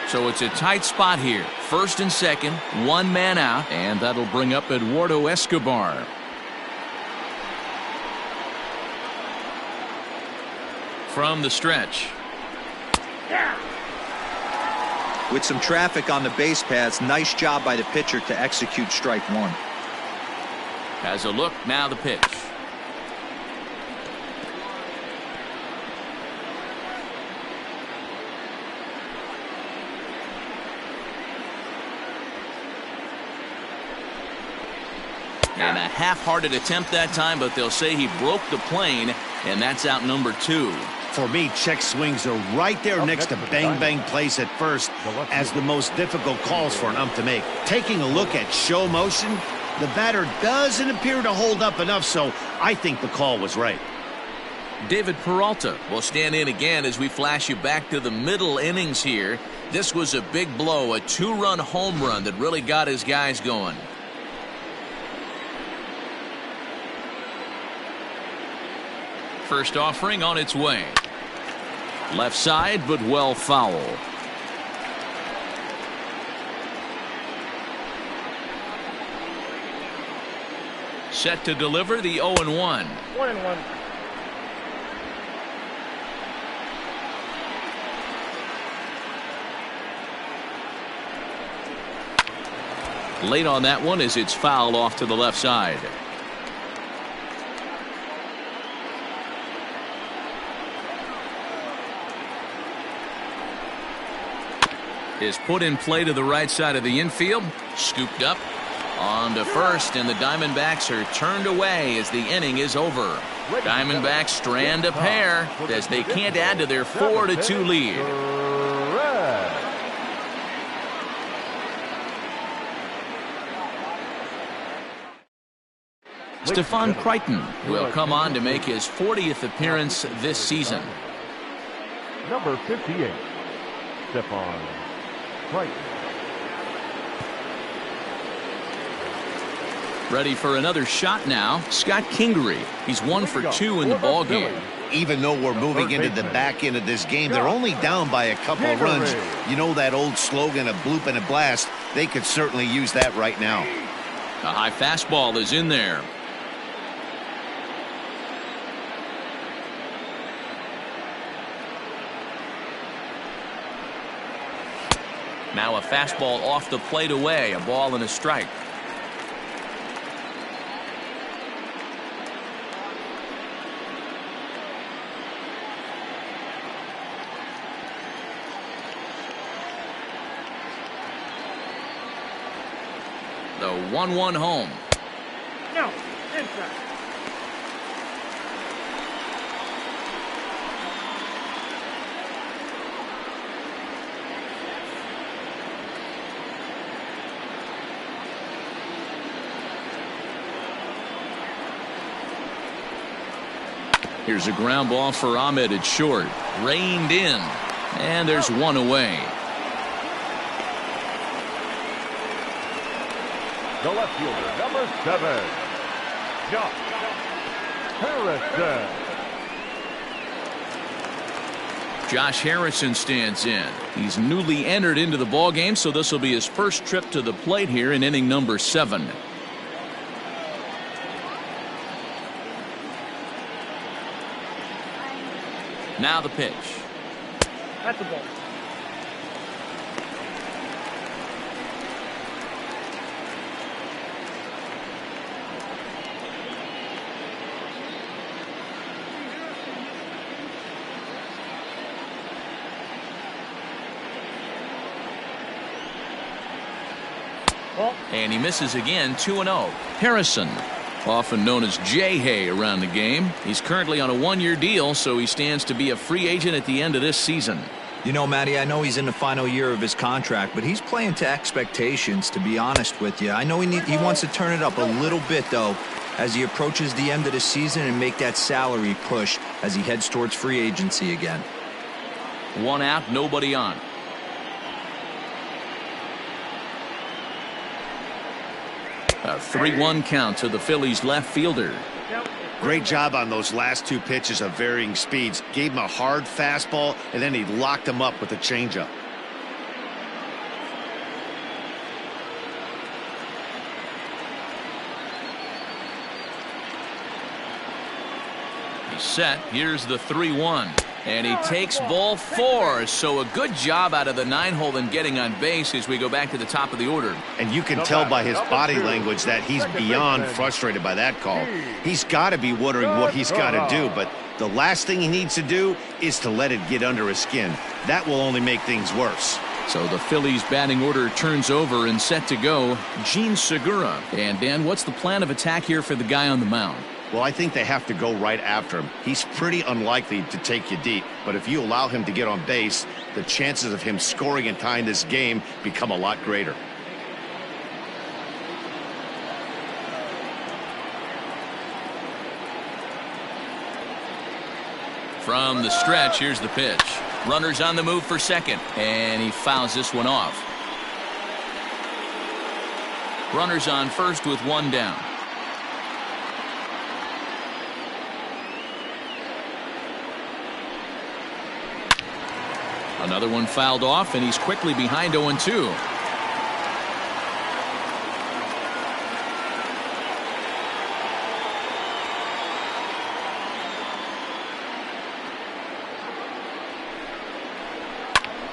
So it's a tight spot here. First and second, 1 man out, and that'll bring up Eduardo Escobar. From the stretch. With some traffic on the base paths, nice job by the pitcher to execute strike 1. Has a look, now the pitch. And a half-hearted attempt that time, but they'll say he broke the plane, and that's out number 2. For me, check swings are right there next to bang-bang plays at first as the most difficult calls for an ump to make. Taking a look at show motion, the batter doesn't appear to hold up enough, so I think the call was right. David Peralta will stand in again as we flash you back to the middle innings here. This was a big blow, a 2-run home run that really got his guys going. First offering on its way. Left side, but well foul. Set to deliver the 0-1. 1-1. Late on that one as it's fouled off to the left side. Is put in play to the right side of the infield. Scooped up on to first, and the Diamondbacks are turned away as the inning is over. Diamondbacks strand a pair as they can't add to their 4-2 lead. Stephon Crichton will come on to make his 40th appearance this season. Number 58, Stephon Crichton. Ready for another shot now. Scott Kingery. He's 1 for 2 in the ball game. Even though we're moving into the back end of this game, they're only down by a couple of runs. You know that old slogan, a bloop and a blast? They could certainly use that right now. A high fastball is in there. Now a fastball off the plate away. A ball and a strike. The 1-1 home. No, inside. Here's a ground ball for Ahmed at short. Reined in. And there's one away. The left fielder, number 7, Josh Harrison. Josh Harrison stands in. He's newly entered into the ballgame, so this will be his first trip to the plate here in inning number 7. Now the pitch. That's the ball. And he misses again, 2-0. Harrison, often known as J-Hay around the game. He's currently on a one-year deal, so he stands to be a free agent at the end of this season. You know, Matty, I know he's in the final year of his contract, but he's playing to expectations, to be honest with you. I know he wants to turn it up a little bit, though, as he approaches the end of the season and make that salary push as he heads towards free agency again. 1 out, nobody on. A 3-1 count to the Phillies left fielder. Great job on those last 2 pitches of varying speeds. Gave him a hard fastball, and then he locked him up with a changeup. He's set. Here's the 3-1. And he takes ball 4. So a good job out of the 9-hole in getting on base as we go back to the top of the order. And you can tell by his body language that he's beyond frustrated by that call. He's got to be wondering what he's got to do, but the last thing he needs to do is to let it get under his skin. That will only make things worse. So the Phillies batting order turns over and set to go. Gene Segura. And Dan, what's the plan of attack here for the guy on the mound? Well, I think they have to go right after him. He's pretty unlikely to take you deep, but if you allow him to get on base, the chances of him scoring and tying this game become a lot greater. From the stretch, here's the pitch. Runners on the move for second, and he fouls this one off. Runners on first with 1 down. Another one fouled off, and he's quickly behind 0-2.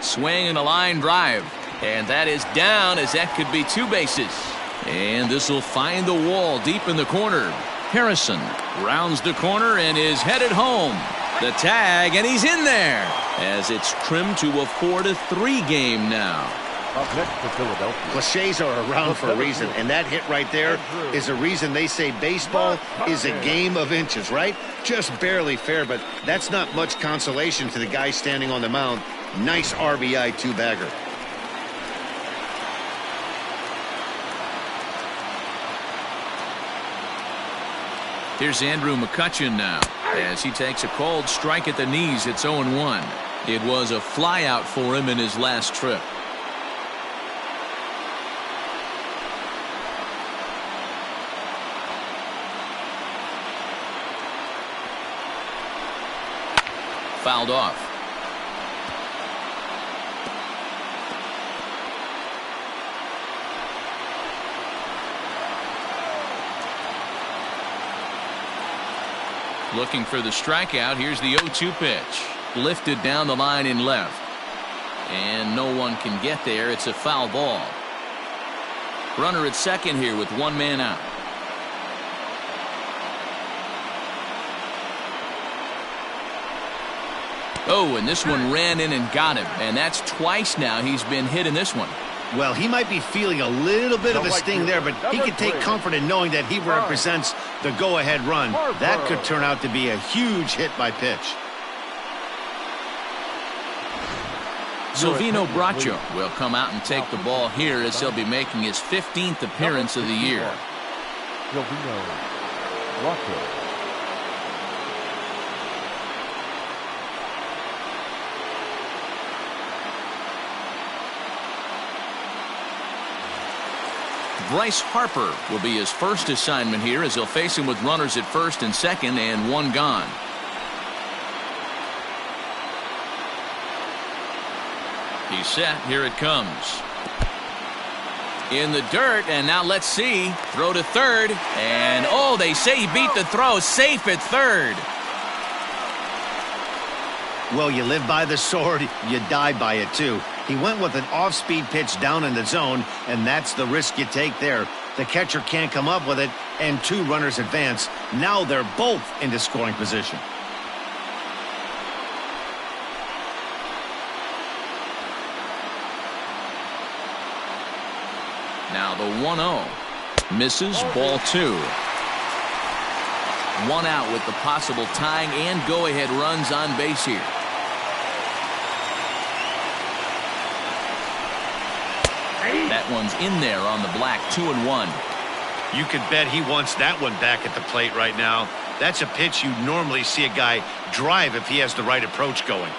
Swing and a line drive. And that is down, as that could be 2 bases. And this will find the wall deep in the corner. Harrison rounds the corner and is headed home. The tag, and he's in there, as it's trimmed to a 4-3 game now. Up next to Philadelphia. Cliches are around for a reason, and that hit right there is a reason they say baseball is a game of inches, right? Just barely fair, but that's not much consolation to the guy standing on the mound. Nice RBI 2-bagger. Here's Andrew McCutchen now, as he takes a cold strike at the knees. It's 0-1. It was a flyout for him in his last trip. Fouled off. Looking for the strikeout. Here's the 0-2 pitch. Lifted down the line in left. And no one can get there. It's a foul ball. Runner at second here with 1 man out. Oh, and this one ran in and got him. And that's twice now he's been hit in this one. Well, he might be feeling a little bit of a sting there, but he can take comfort in knowing that he represents the go-ahead run. That could turn out to be a huge hit by pitch. Silvino Bracho will come out and take the ball here, as he'll be making his 15th appearance of the year. Silvino Bracho. Bryce Harper will be his first assignment here as he'll face him with runners at first and second and one gone. He's set. Here it comes. In the dirt, and now let's see. Throw to third, and oh, they say he beat the throw. Safe at third. Well, you live by the sword, you die by it too. He went with an off-speed pitch down in the zone, and that's the risk you take there. The catcher can't come up with it, and two runners advance. Now they're both into scoring position. Now the 1-0. Misses, ball two. One out with the possible tying and go-ahead runs on base here. That one's in there on the black, 2-1. You could bet he wants that one back at the plate right now. That's a pitch you normally see a guy drive if he has the right approach going.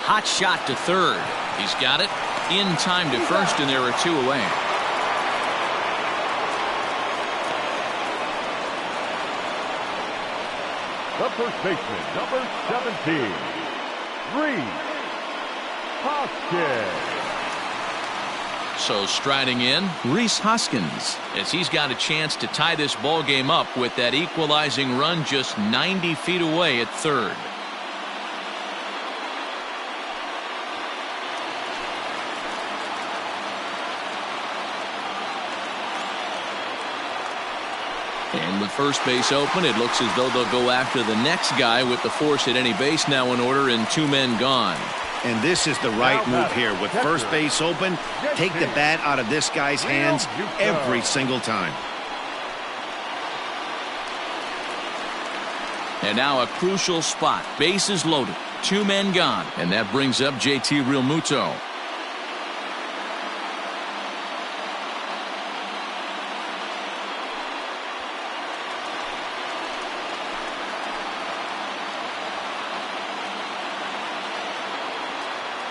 Hot shot to third. He's got it in time to first, and there are two away. The first baseman, number 17, Rhys Hoskins. So striding in, Rhys Hoskins, as he's got a chance to tie this ball game up with that equalizing run just 90 feet away at third. And with first base open, it looks as though they'll go after the next guy with the force at any base now in order and two men gone. And this is the right move here. With first base open, take the bat out of this guy's hands every single time. And now a crucial spot. Bases loaded. Two men gone. And that brings up JT Realmuto.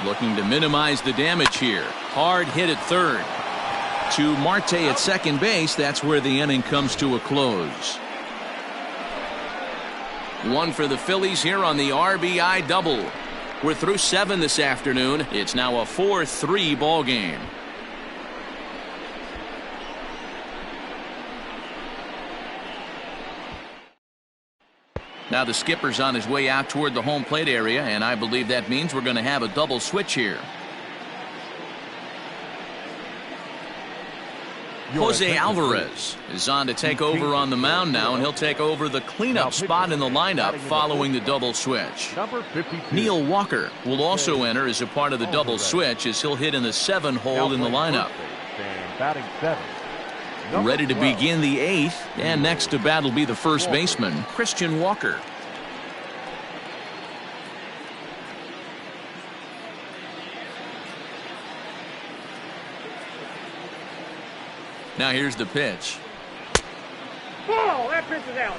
Looking to minimize the damage here. Hard hit at third. To Marte at second base. That's where the inning comes to a close. One for the Phillies here on the RBI double. We're through 7 this afternoon. It's now a 4-3 ball game. Now the skipper's on his way out toward the home plate area, and I believe that means we're going to have a double switch here. Jose Alvarez is on to take over on the mound now, and he'll take over the cleanup spot in the lineup following the double switch. Neil Walker will also enter as a part of the double switch as he'll hit in the 7 hole in the lineup. Ready to begin the 8th, and next to bat will be the first baseman, Christian Walker. Now here's the pitch. Ball, that pitch is out.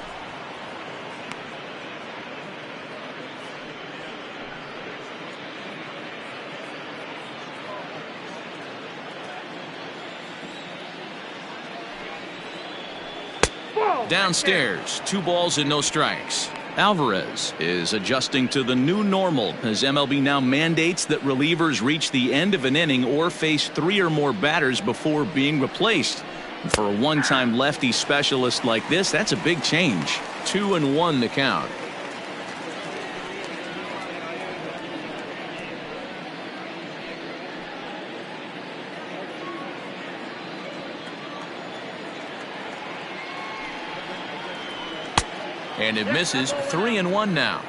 Downstairs, 2 balls and no strikes. Alvarez is adjusting to the new normal as MLB now mandates that relievers reach the end of an inning or face 3 or more batters before being replaced. For a one-time lefty specialist like this, that's a big change. 2-1 the count. And it misses. 3-1 now.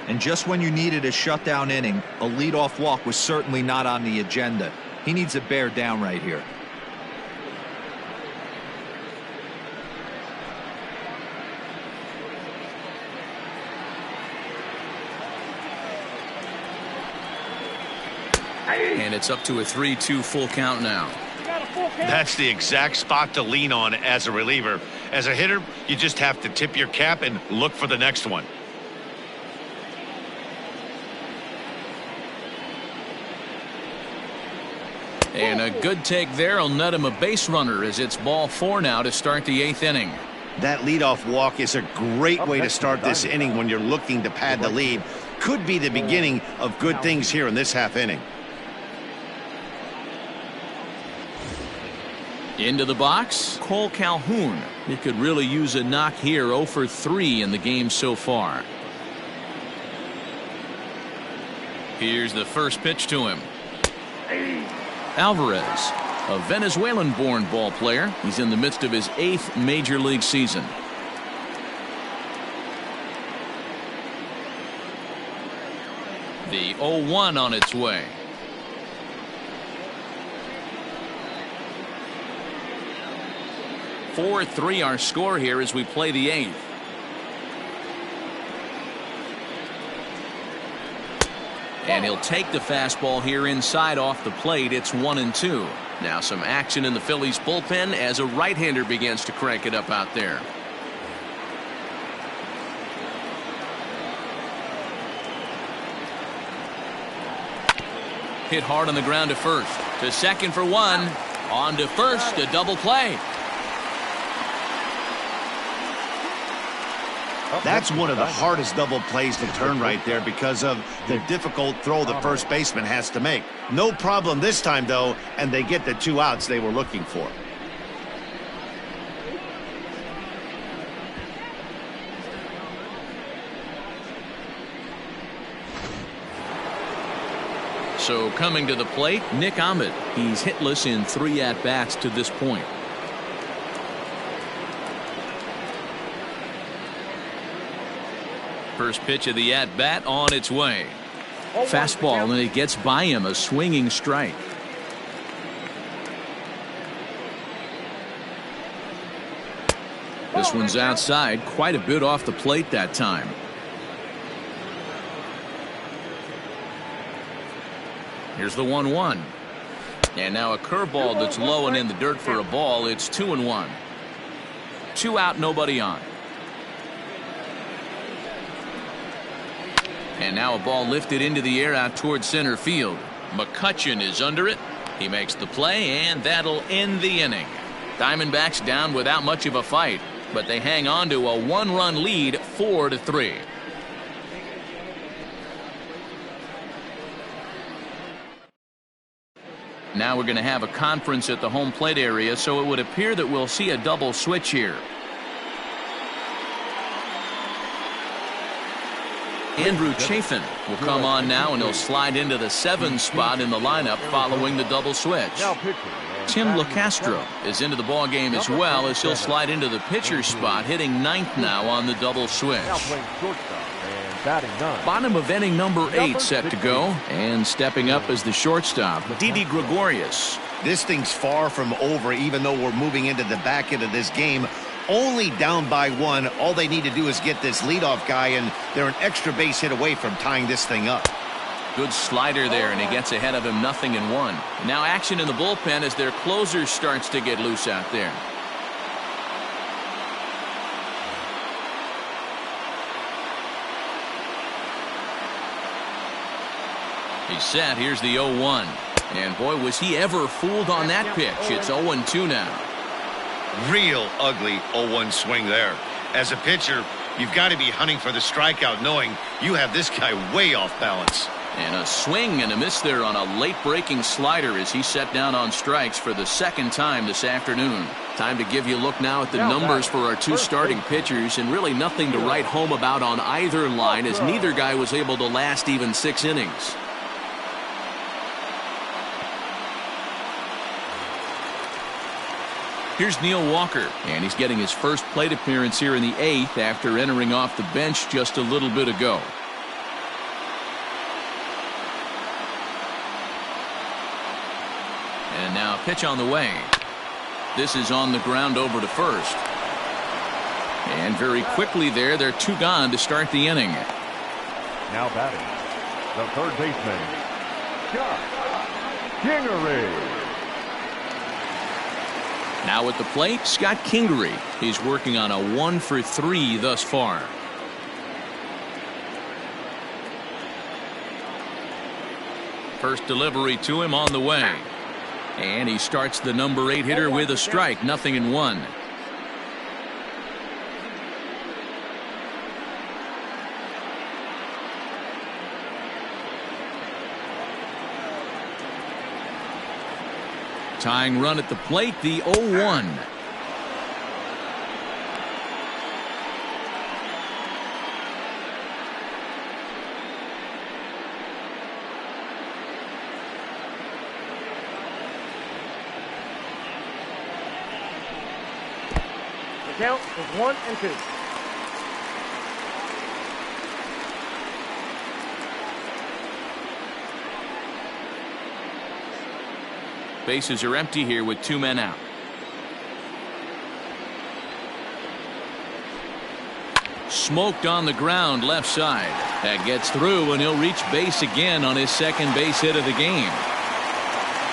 And just when you needed a shutdown inning, a leadoff walk was certainly not on the agenda. He needs to bear down right here. And it's up to a 3-2 full count now. That's the exact spot to lean on as a reliever. As a hitter, you just have to tip your cap and look for the next one. And a good take there will net him a base runner as it's ball 4 now to start the 8th inning. That leadoff walk is a great way to start this inning when you're looking to pad the lead. Could be the beginning of good things here in this half inning. Into the box, Cole Calhoun. He could really use a knock here. 0 for 3 in the game so far. Here's the first pitch to him. Alvarez, a Venezuelan-born ball player. He's in the midst of his 8th major league season. The 0-1 on its way. (4-3) our score here as we play the 8th. And he'll take the fastball here inside off the plate. It's 1-2. Now some action in the Phillies bullpen as a right-hander begins to crank it up out there. Hit hard on the ground to first. To second for 1. On to first, a double play. That's one of the hardest double plays to turn right there because of the difficult throw the first baseman has to make. No problem this time, though, and they get the 2 outs they were looking for. So coming to the plate, Nick Ahmed. He's hitless in 3 at-bats to this point. First pitch of the at-bat on its way. Fastball, and it gets by him, a swinging strike. This one's outside, quite a bit off the plate that time. Here's the 1-1. And now a curveball that's low and in the dirt for a ball. It's 2-1. 2 out, nobody on. And now a ball lifted into the air out towards center field. McCutchen is under it. He makes the play, and that'll end the inning. Diamondbacks down without much of a fight, but they hang on to a 1-run lead, 4-3. Now we're going to have a conference at the home plate area, so it would appear that we'll see a double switch here. Andrew Chafin will come on now, and he'll slide into the 7 spot in the lineup following the double switch. Tim LaCastro is into the ball game as well, as he'll slide into the pitcher spot, hitting 9th now on the double switch. Bottom of inning number 8 set to go, and stepping up as the shortstop, Didi Gregorius. This thing's far from over, even though we're moving into the back end of this game. Only down by 1. All they need to do is get this leadoff guy, and they're an extra base hit away from tying this thing up. Good slider there, and he gets ahead of him, 0-1. Now action in the bullpen as their closer starts to get loose out there. He's set. Here's the 0-1. And boy, was he ever fooled on that pitch. It's 0-2 now. Real ugly 0-1 swing there. As a pitcher, you've got to be hunting for the strikeout, knowing you have this guy way off balance. And a swing and a miss there on a late breaking slider as he set down on strikes for the 2nd time this afternoon. Time to give you a look now at the numbers for our 2 starting pitchers, and really nothing to write home about on either line, as neither guy was able to last even 6 innings. Here's Neil Walker, and he's getting his first plate appearance here in the 8th after entering off the bench just a little bit ago. And now a pitch on the way. This is on the ground over to first. And very quickly there, they're 2 gone to start the inning. Now batting, the 3rd baseman, Josh Kingery. Now at the plate, Scott Kingery. He's working on a 1-for-3 thus far. First delivery to him on the way. And he starts the number 8 hitter with a strike, 0-1. Tying run at the plate, the 0-1. The count is 1-2. Bases are empty here with 2 men out. Smoked on the ground left side. That gets through, and he'll reach base again on his second base hit of the game.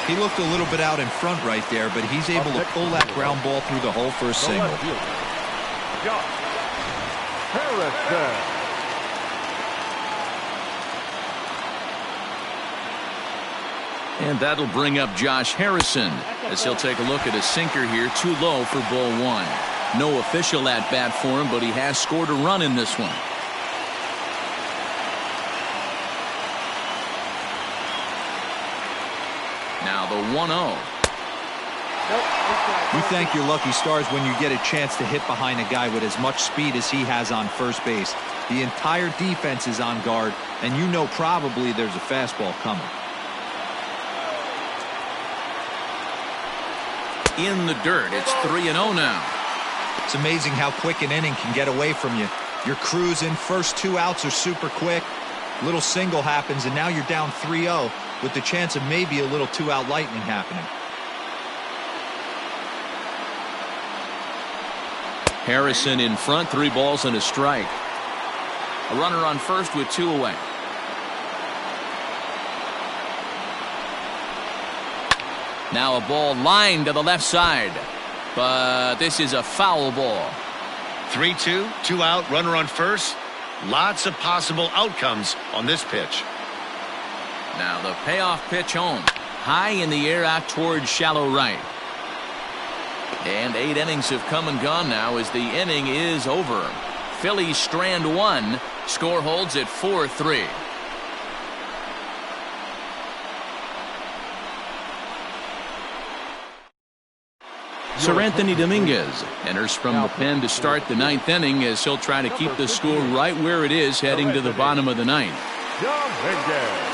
He looked a little bit out in front right there, but he's able to pull that ground ball through the hole for a single. Josh Harrison. And that'll bring up Josh Harrison as he'll take a look at a sinker here, too low for ball 1. No official at bat for him, but he has scored a run in this one. Now the 1-0. You thank your lucky stars when you get a chance to hit behind a guy with as much speed as he has on first base. The entire defense is on guard, and you know probably there's a fastball coming. In the dirt, it's 3-0 now. It's amazing how quick an inning can get away from you. You're cruising, first 2 outs are super quick. Little single happens, and now you're down 3-0 with the chance of maybe a little 2-out lightning happening. Harrison in front, 3 balls and a strike. A runner on first with 2 away. Now a ball lined to the left side, but this is a foul ball. 3-2, 2 out, runner on first. Lots of possible outcomes on this pitch. Now the payoff pitch home. High in the air out towards shallow right. And 8 innings have come and gone now as the inning is over. Phillies strand 1. Score holds at 4-3. Sir Anthony Dominguez enters from the pen to start the 9th inning as he'll try to keep the score right where it is heading to the bottom of the 9th. Dominguez.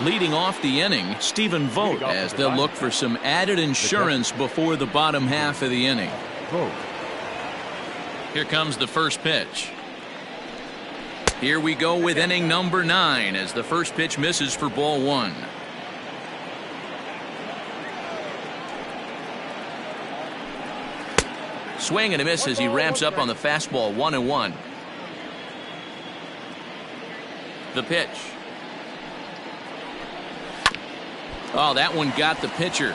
Leading off the inning, Stephen Vogt, as they'll look for some added insurance before the bottom half of the inning. Here comes the first pitch. Here we go with inning number 9 as the first pitch misses for ball 1. Swing and a miss as he ramps up on the fastball, 1-1. The pitch. Oh, that one got the pitcher.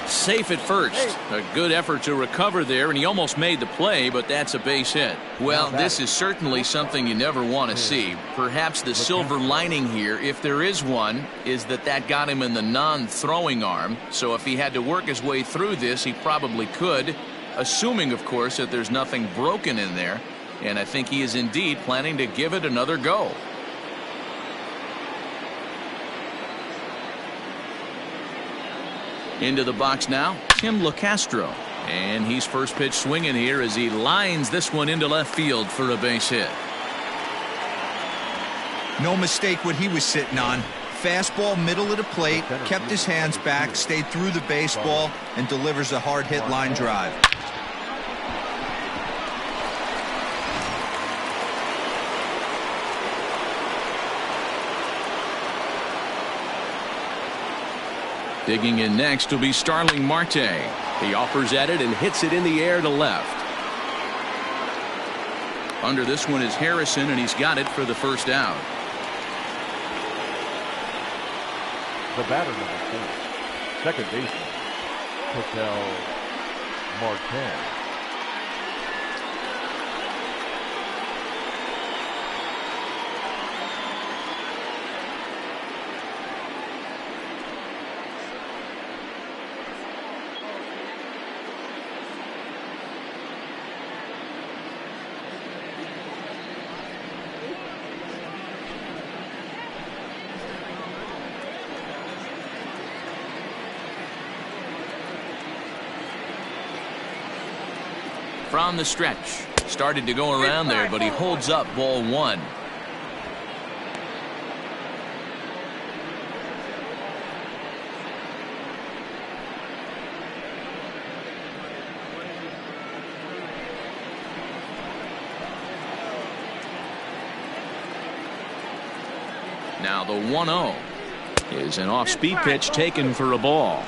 Safe at first. A good effort to recover there, and he almost made the play, but that's a base hit. Well, this is certainly something you never want to see. Perhaps the silver lining here, if there is one, is that got him in the non-throwing arm. So if he had to work his way through this, he probably could, assuming, of course, that there's nothing broken in there. And I think he is indeed planning to give it another go. Into the box now, Tim LaCastro. And he's first pitch swinging here as he lines this one into left field for a base hit. No mistake what he was sitting on. Fastball middle of the plate, kept his hands back, stayed through the baseball, and delivers a hard hit line drive. Digging in next will be Starling Marte. He offers at it and hits it in the air to left. Under this one is Harrison, and he's got it for the first out. The batter, number 4, second baseman, Patel Martin. From the stretch. Started to go around there, but he holds up ball 1. Now the 1-0 is an off-speed pitch taken for a ball.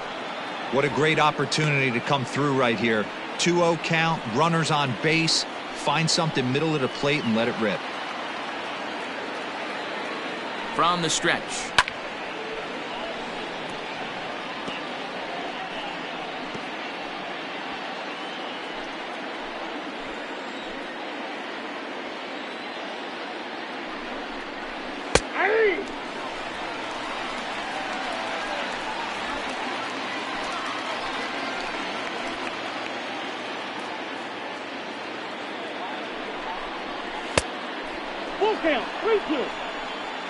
What a great opportunity to come through right here. 2-0 count, runners on base, find something middle of the plate and let it rip. From the stretch. Count, 3-2.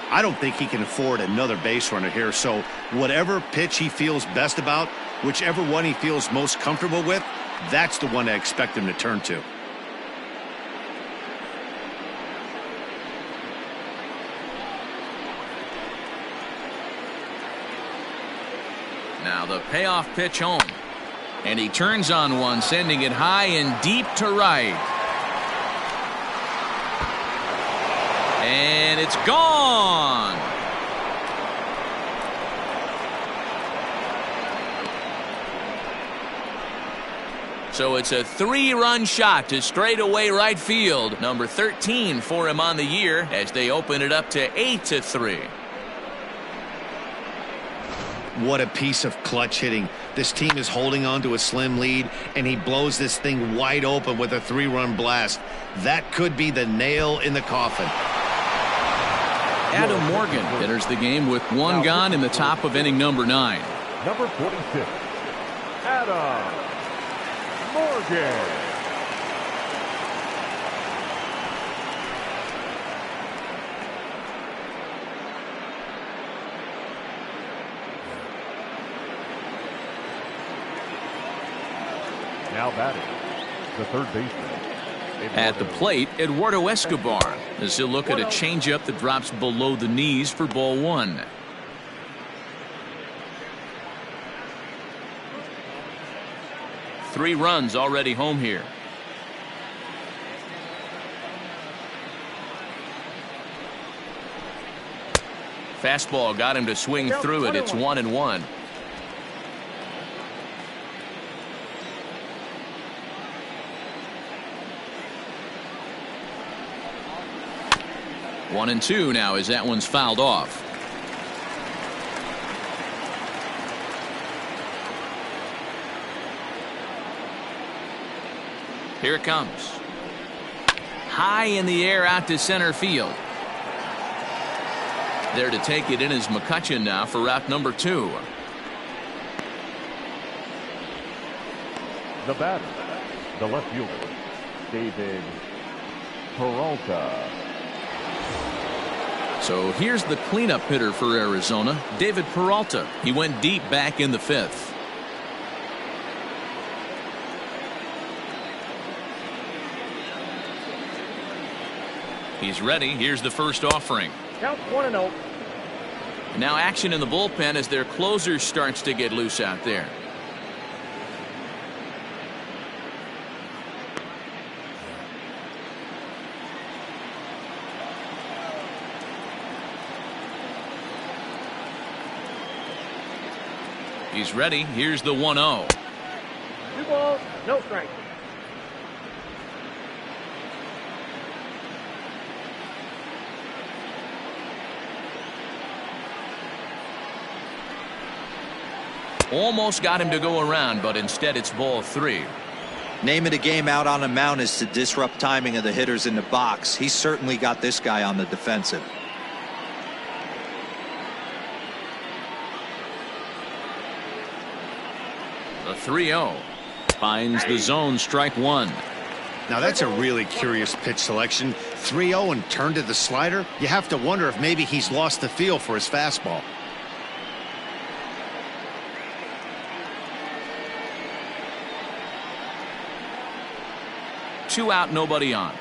I don't think he can afford another base runner here, so whatever pitch he feels best about, whichever one he feels most comfortable with, that's the one I expect him to turn to. Now the payoff pitch home. And he turns on one, sending it high and deep to right. And it's gone. So it's a 3-run shot to straightaway right field. Number 13 for him on the year as they open it up to 8-3. What a piece of clutch hitting. This team is holding on to a slim lead, and he blows this thing wide open with a 3-run blast. That could be the nail in the coffin. Adam Morgan enters the game with 1 gone in the top of inning number 9. Number 46, Adam Morgan. Now batting, the third baseman. At the plate, Eduardo Escobar as he'll look at a changeup that drops below the knees for ball 1. Three runs already home here. Fastball got him to swing through it. It's 1-1. One and two now as that one's fouled off. Here it comes. High in the air out to center field. There to take it in is McCutchen now for route number 2. The batter, the left fielder, David Peralta. So here's the cleanup hitter for Arizona, David Peralta. He went deep back in the 5th. He's ready. Here's the first offering. Count 1-0. Now action in the bullpen as their closer starts to get loose out there. He's ready. Here's the 1-0. 2 balls, no strikes. Almost got him to go around, but instead it's ball 3. Name of the game out on the mound is to disrupt timing of the hitters in the box. He's certainly got this guy on the defensive. The 3-0 finds the zone, strike 1. Now that's a really curious pitch selection. 3-0 and turned to the slider. You have to wonder if maybe he's lost the feel for his fastball. Two out, nobody on.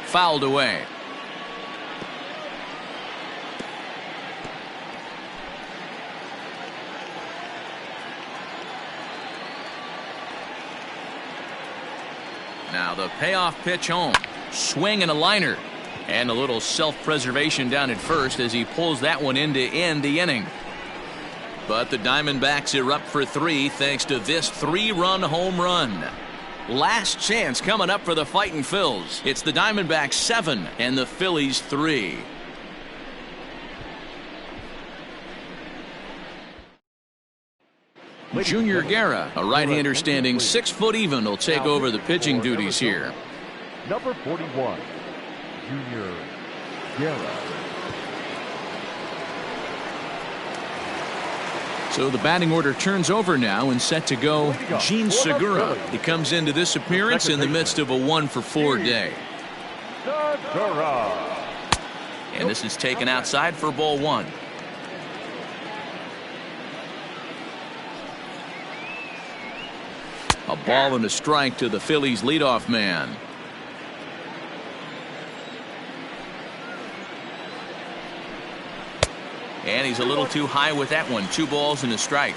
Fouled away. Now the payoff pitch home. Swing and a liner. And a little self-preservation down at first as he pulls that one in to end the inning. But the Diamondbacks erupt for 3 thanks to this 3-run home run. Last chance coming up for the Fightin' Phils. It's the Diamondbacks 7 and the Phillies 3. Junior Guerra, a right-hander standing 6 foot even, will take over the pitching duties here. Number 41, Junior Guerra. So the batting order turns over now and set to go Gene Segura. He comes into this appearance in the midst of a 1-for-4 day. Segura. And this is taken outside for ball 1. A ball and a strike to the Phillies leadoff man. And he's a little too high with that one. 2 balls and a strike.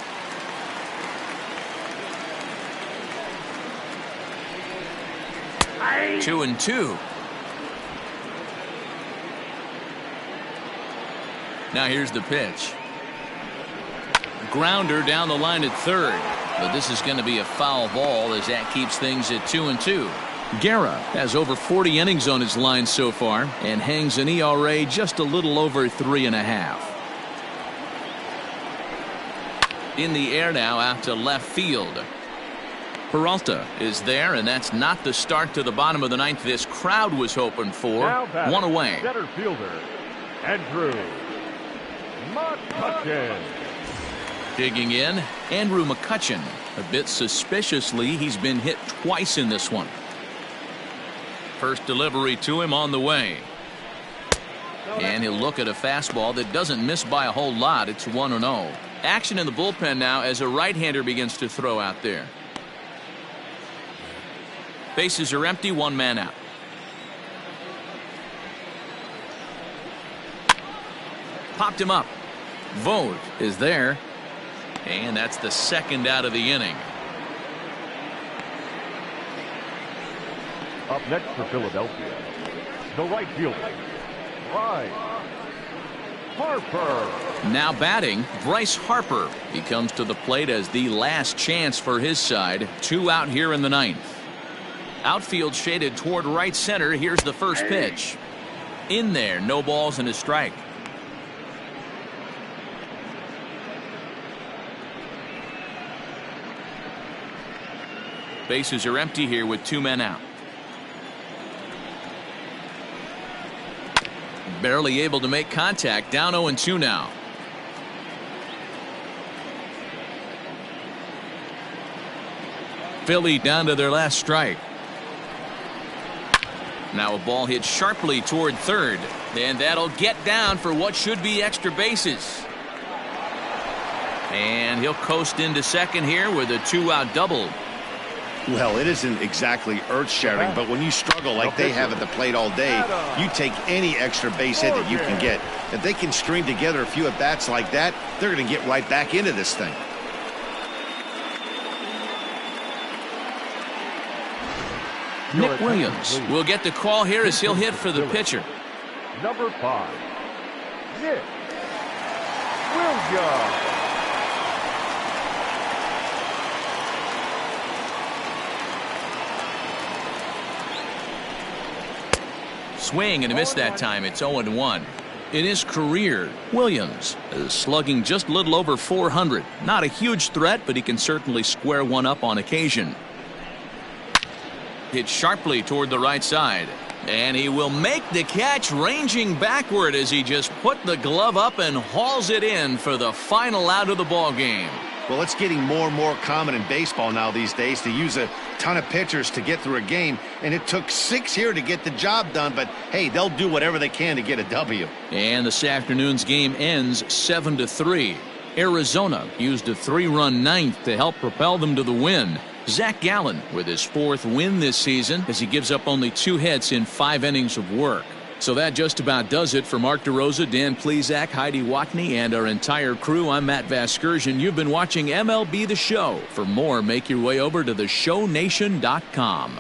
Aye. 2-2. Now here's the pitch. Grounder down the line at third. But this is going to be a foul ball as that keeps things at 2-2. Guerra has over 40 innings on his line so far and hangs an ERA just a little over 3.5. In the air now out to left field. Peralta is there, and that's not the start to the bottom of the 9th this crowd was hoping for. One away. Center fielder, Andrew McCutchen. Digging in, Andrew McCutchen. A bit suspiciously, he's been hit twice in this one. First delivery to him on the way. And he'll look at a fastball that doesn't miss by a whole lot. It's 1-0. Action in the bullpen now as a right-hander begins to throw out there. Bases are empty, 1 man out. Popped him up. Vogt is there. And that's the 2nd out of the inning. Up next for Philadelphia, the right fielder, Bryce Harper. Now batting, Bryce Harper. He comes to the plate as the last chance for his side. 2 out here in the 9th. Outfield shaded toward right center. Here's the first pitch. In there, no balls and a strike. Bases are empty here with 2 men out. Barely able to make contact. Down 0-2 now. Philly down to their last strike. Now a ball hit sharply toward third. And that'll get down for what should be extra bases. And he'll coast into second here with a 2-out double. Well, it isn't exactly earth-shattering, but when you struggle like they have at the plate all day, you take any extra base hit that you can get. If they can string together a few at-bats like that, they're going to get right back into this thing. Nick Williams will get the call here as he'll hit for the pitcher. Number 5, Nick Williams. Swing and a miss that time. It's 0-1. In his career, Williams is slugging just a little over 400. Not a huge threat, but he can certainly square one up on occasion. Hit sharply toward the right side. And he will make the catch, ranging backward as he just put the glove up and hauls it in for the final out of the ball game. Well, it's getting more and more common in baseball now these days to use a ton of pitchers to get through a game, and it took 6 here to get the job done, but hey, they'll do whatever they can to get a W. And this afternoon's game ends 7-3. Arizona used a 3-run ninth to help propel them to the win. Zach Gallen with his 4th win this season as he gives up only 2 hits in 5 innings of work. So that just about does it for Mark DeRosa, Dan Plesac, Heidi Watney, and our entire crew. I'm Matt Vasgersian. You've been watching MLB The Show. For more, make your way over to theshownation.com.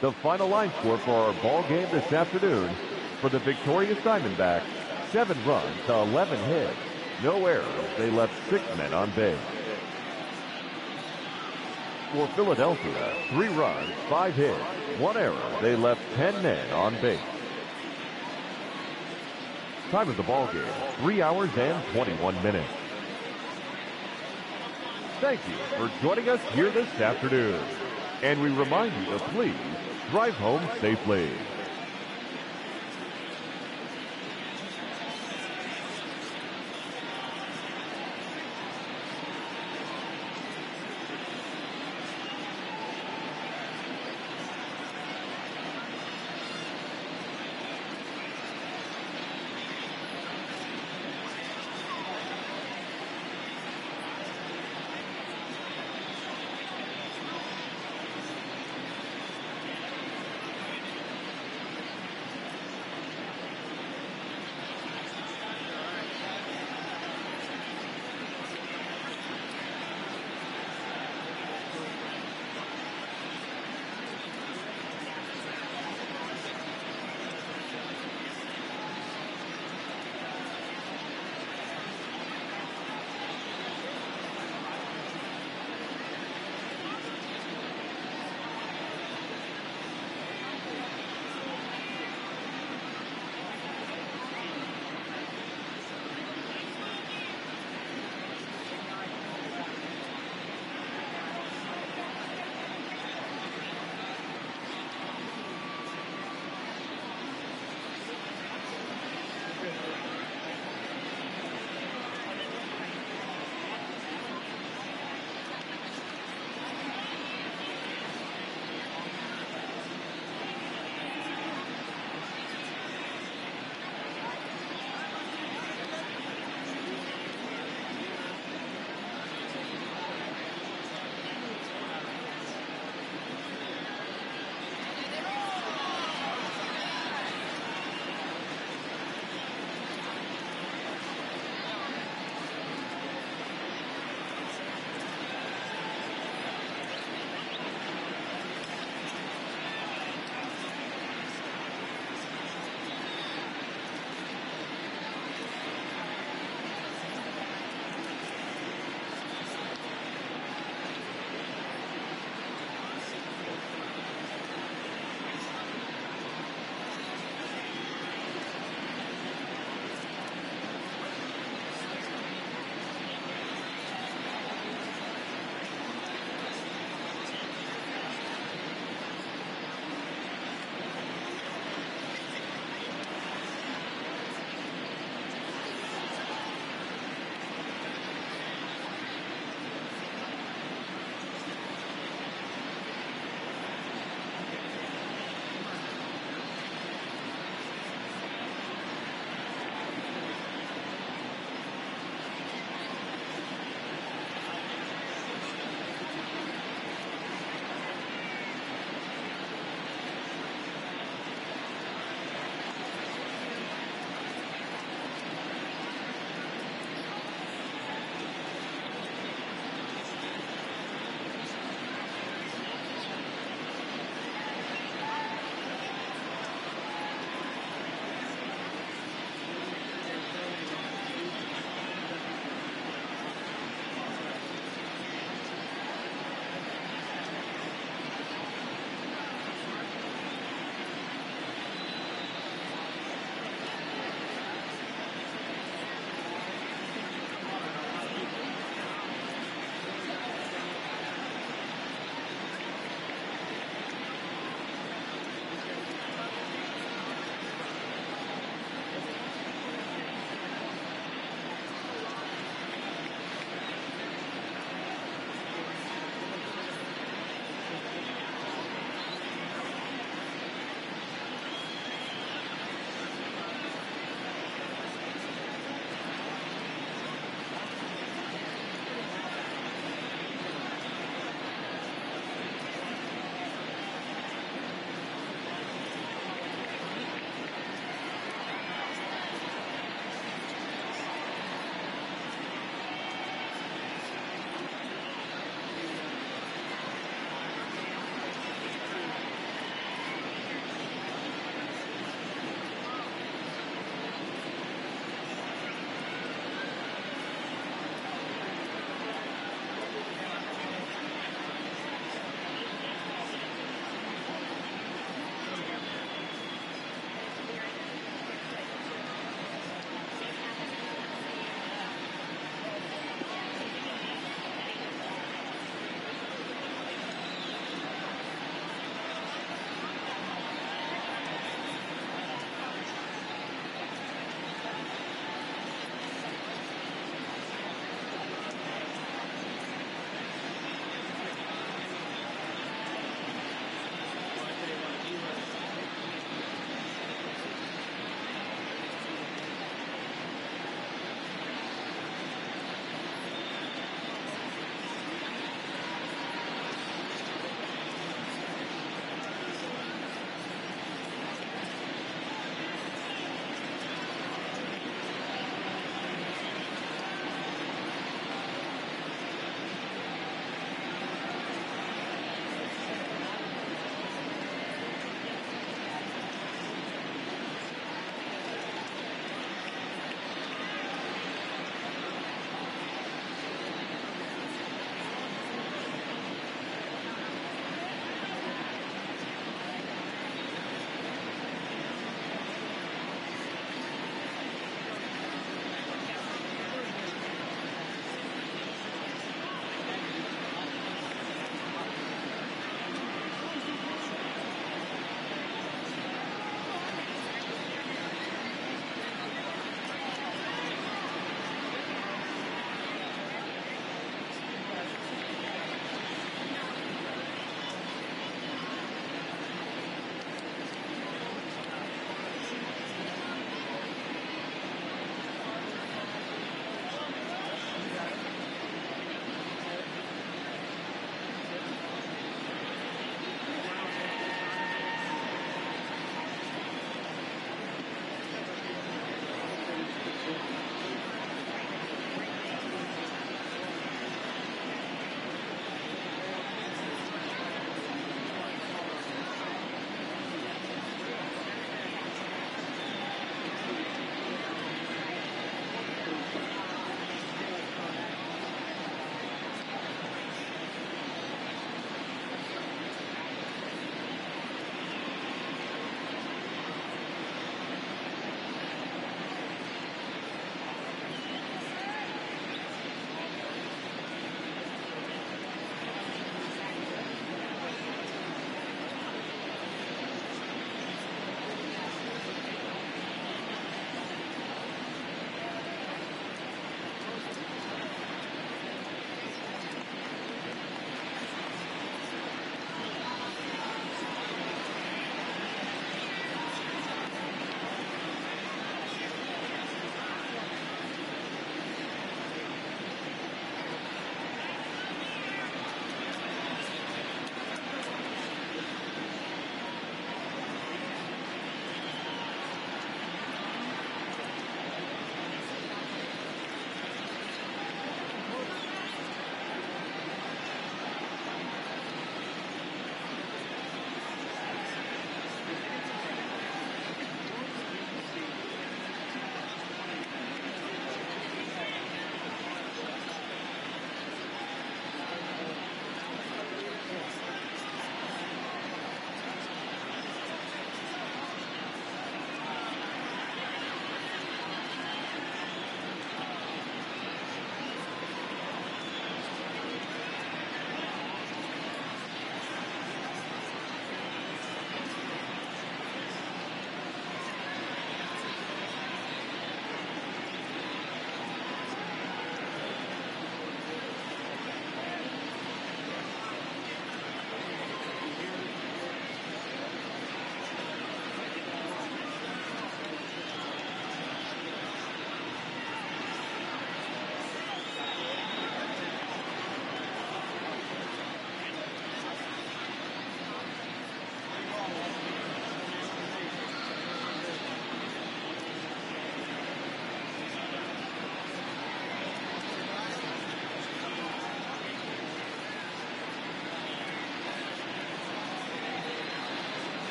The final line score for our ball game this afternoon: for the victorious Diamondbacks, 7 runs to 11 hits. No errors. They left 6 men on base. For Philadelphia, 3 runs, 5 hits, 1 error. They left 10 men on base. Time of the ball game, 3 hours and 21 minutes. Thank you for joining us here this afternoon. And we remind you to please drive home safely.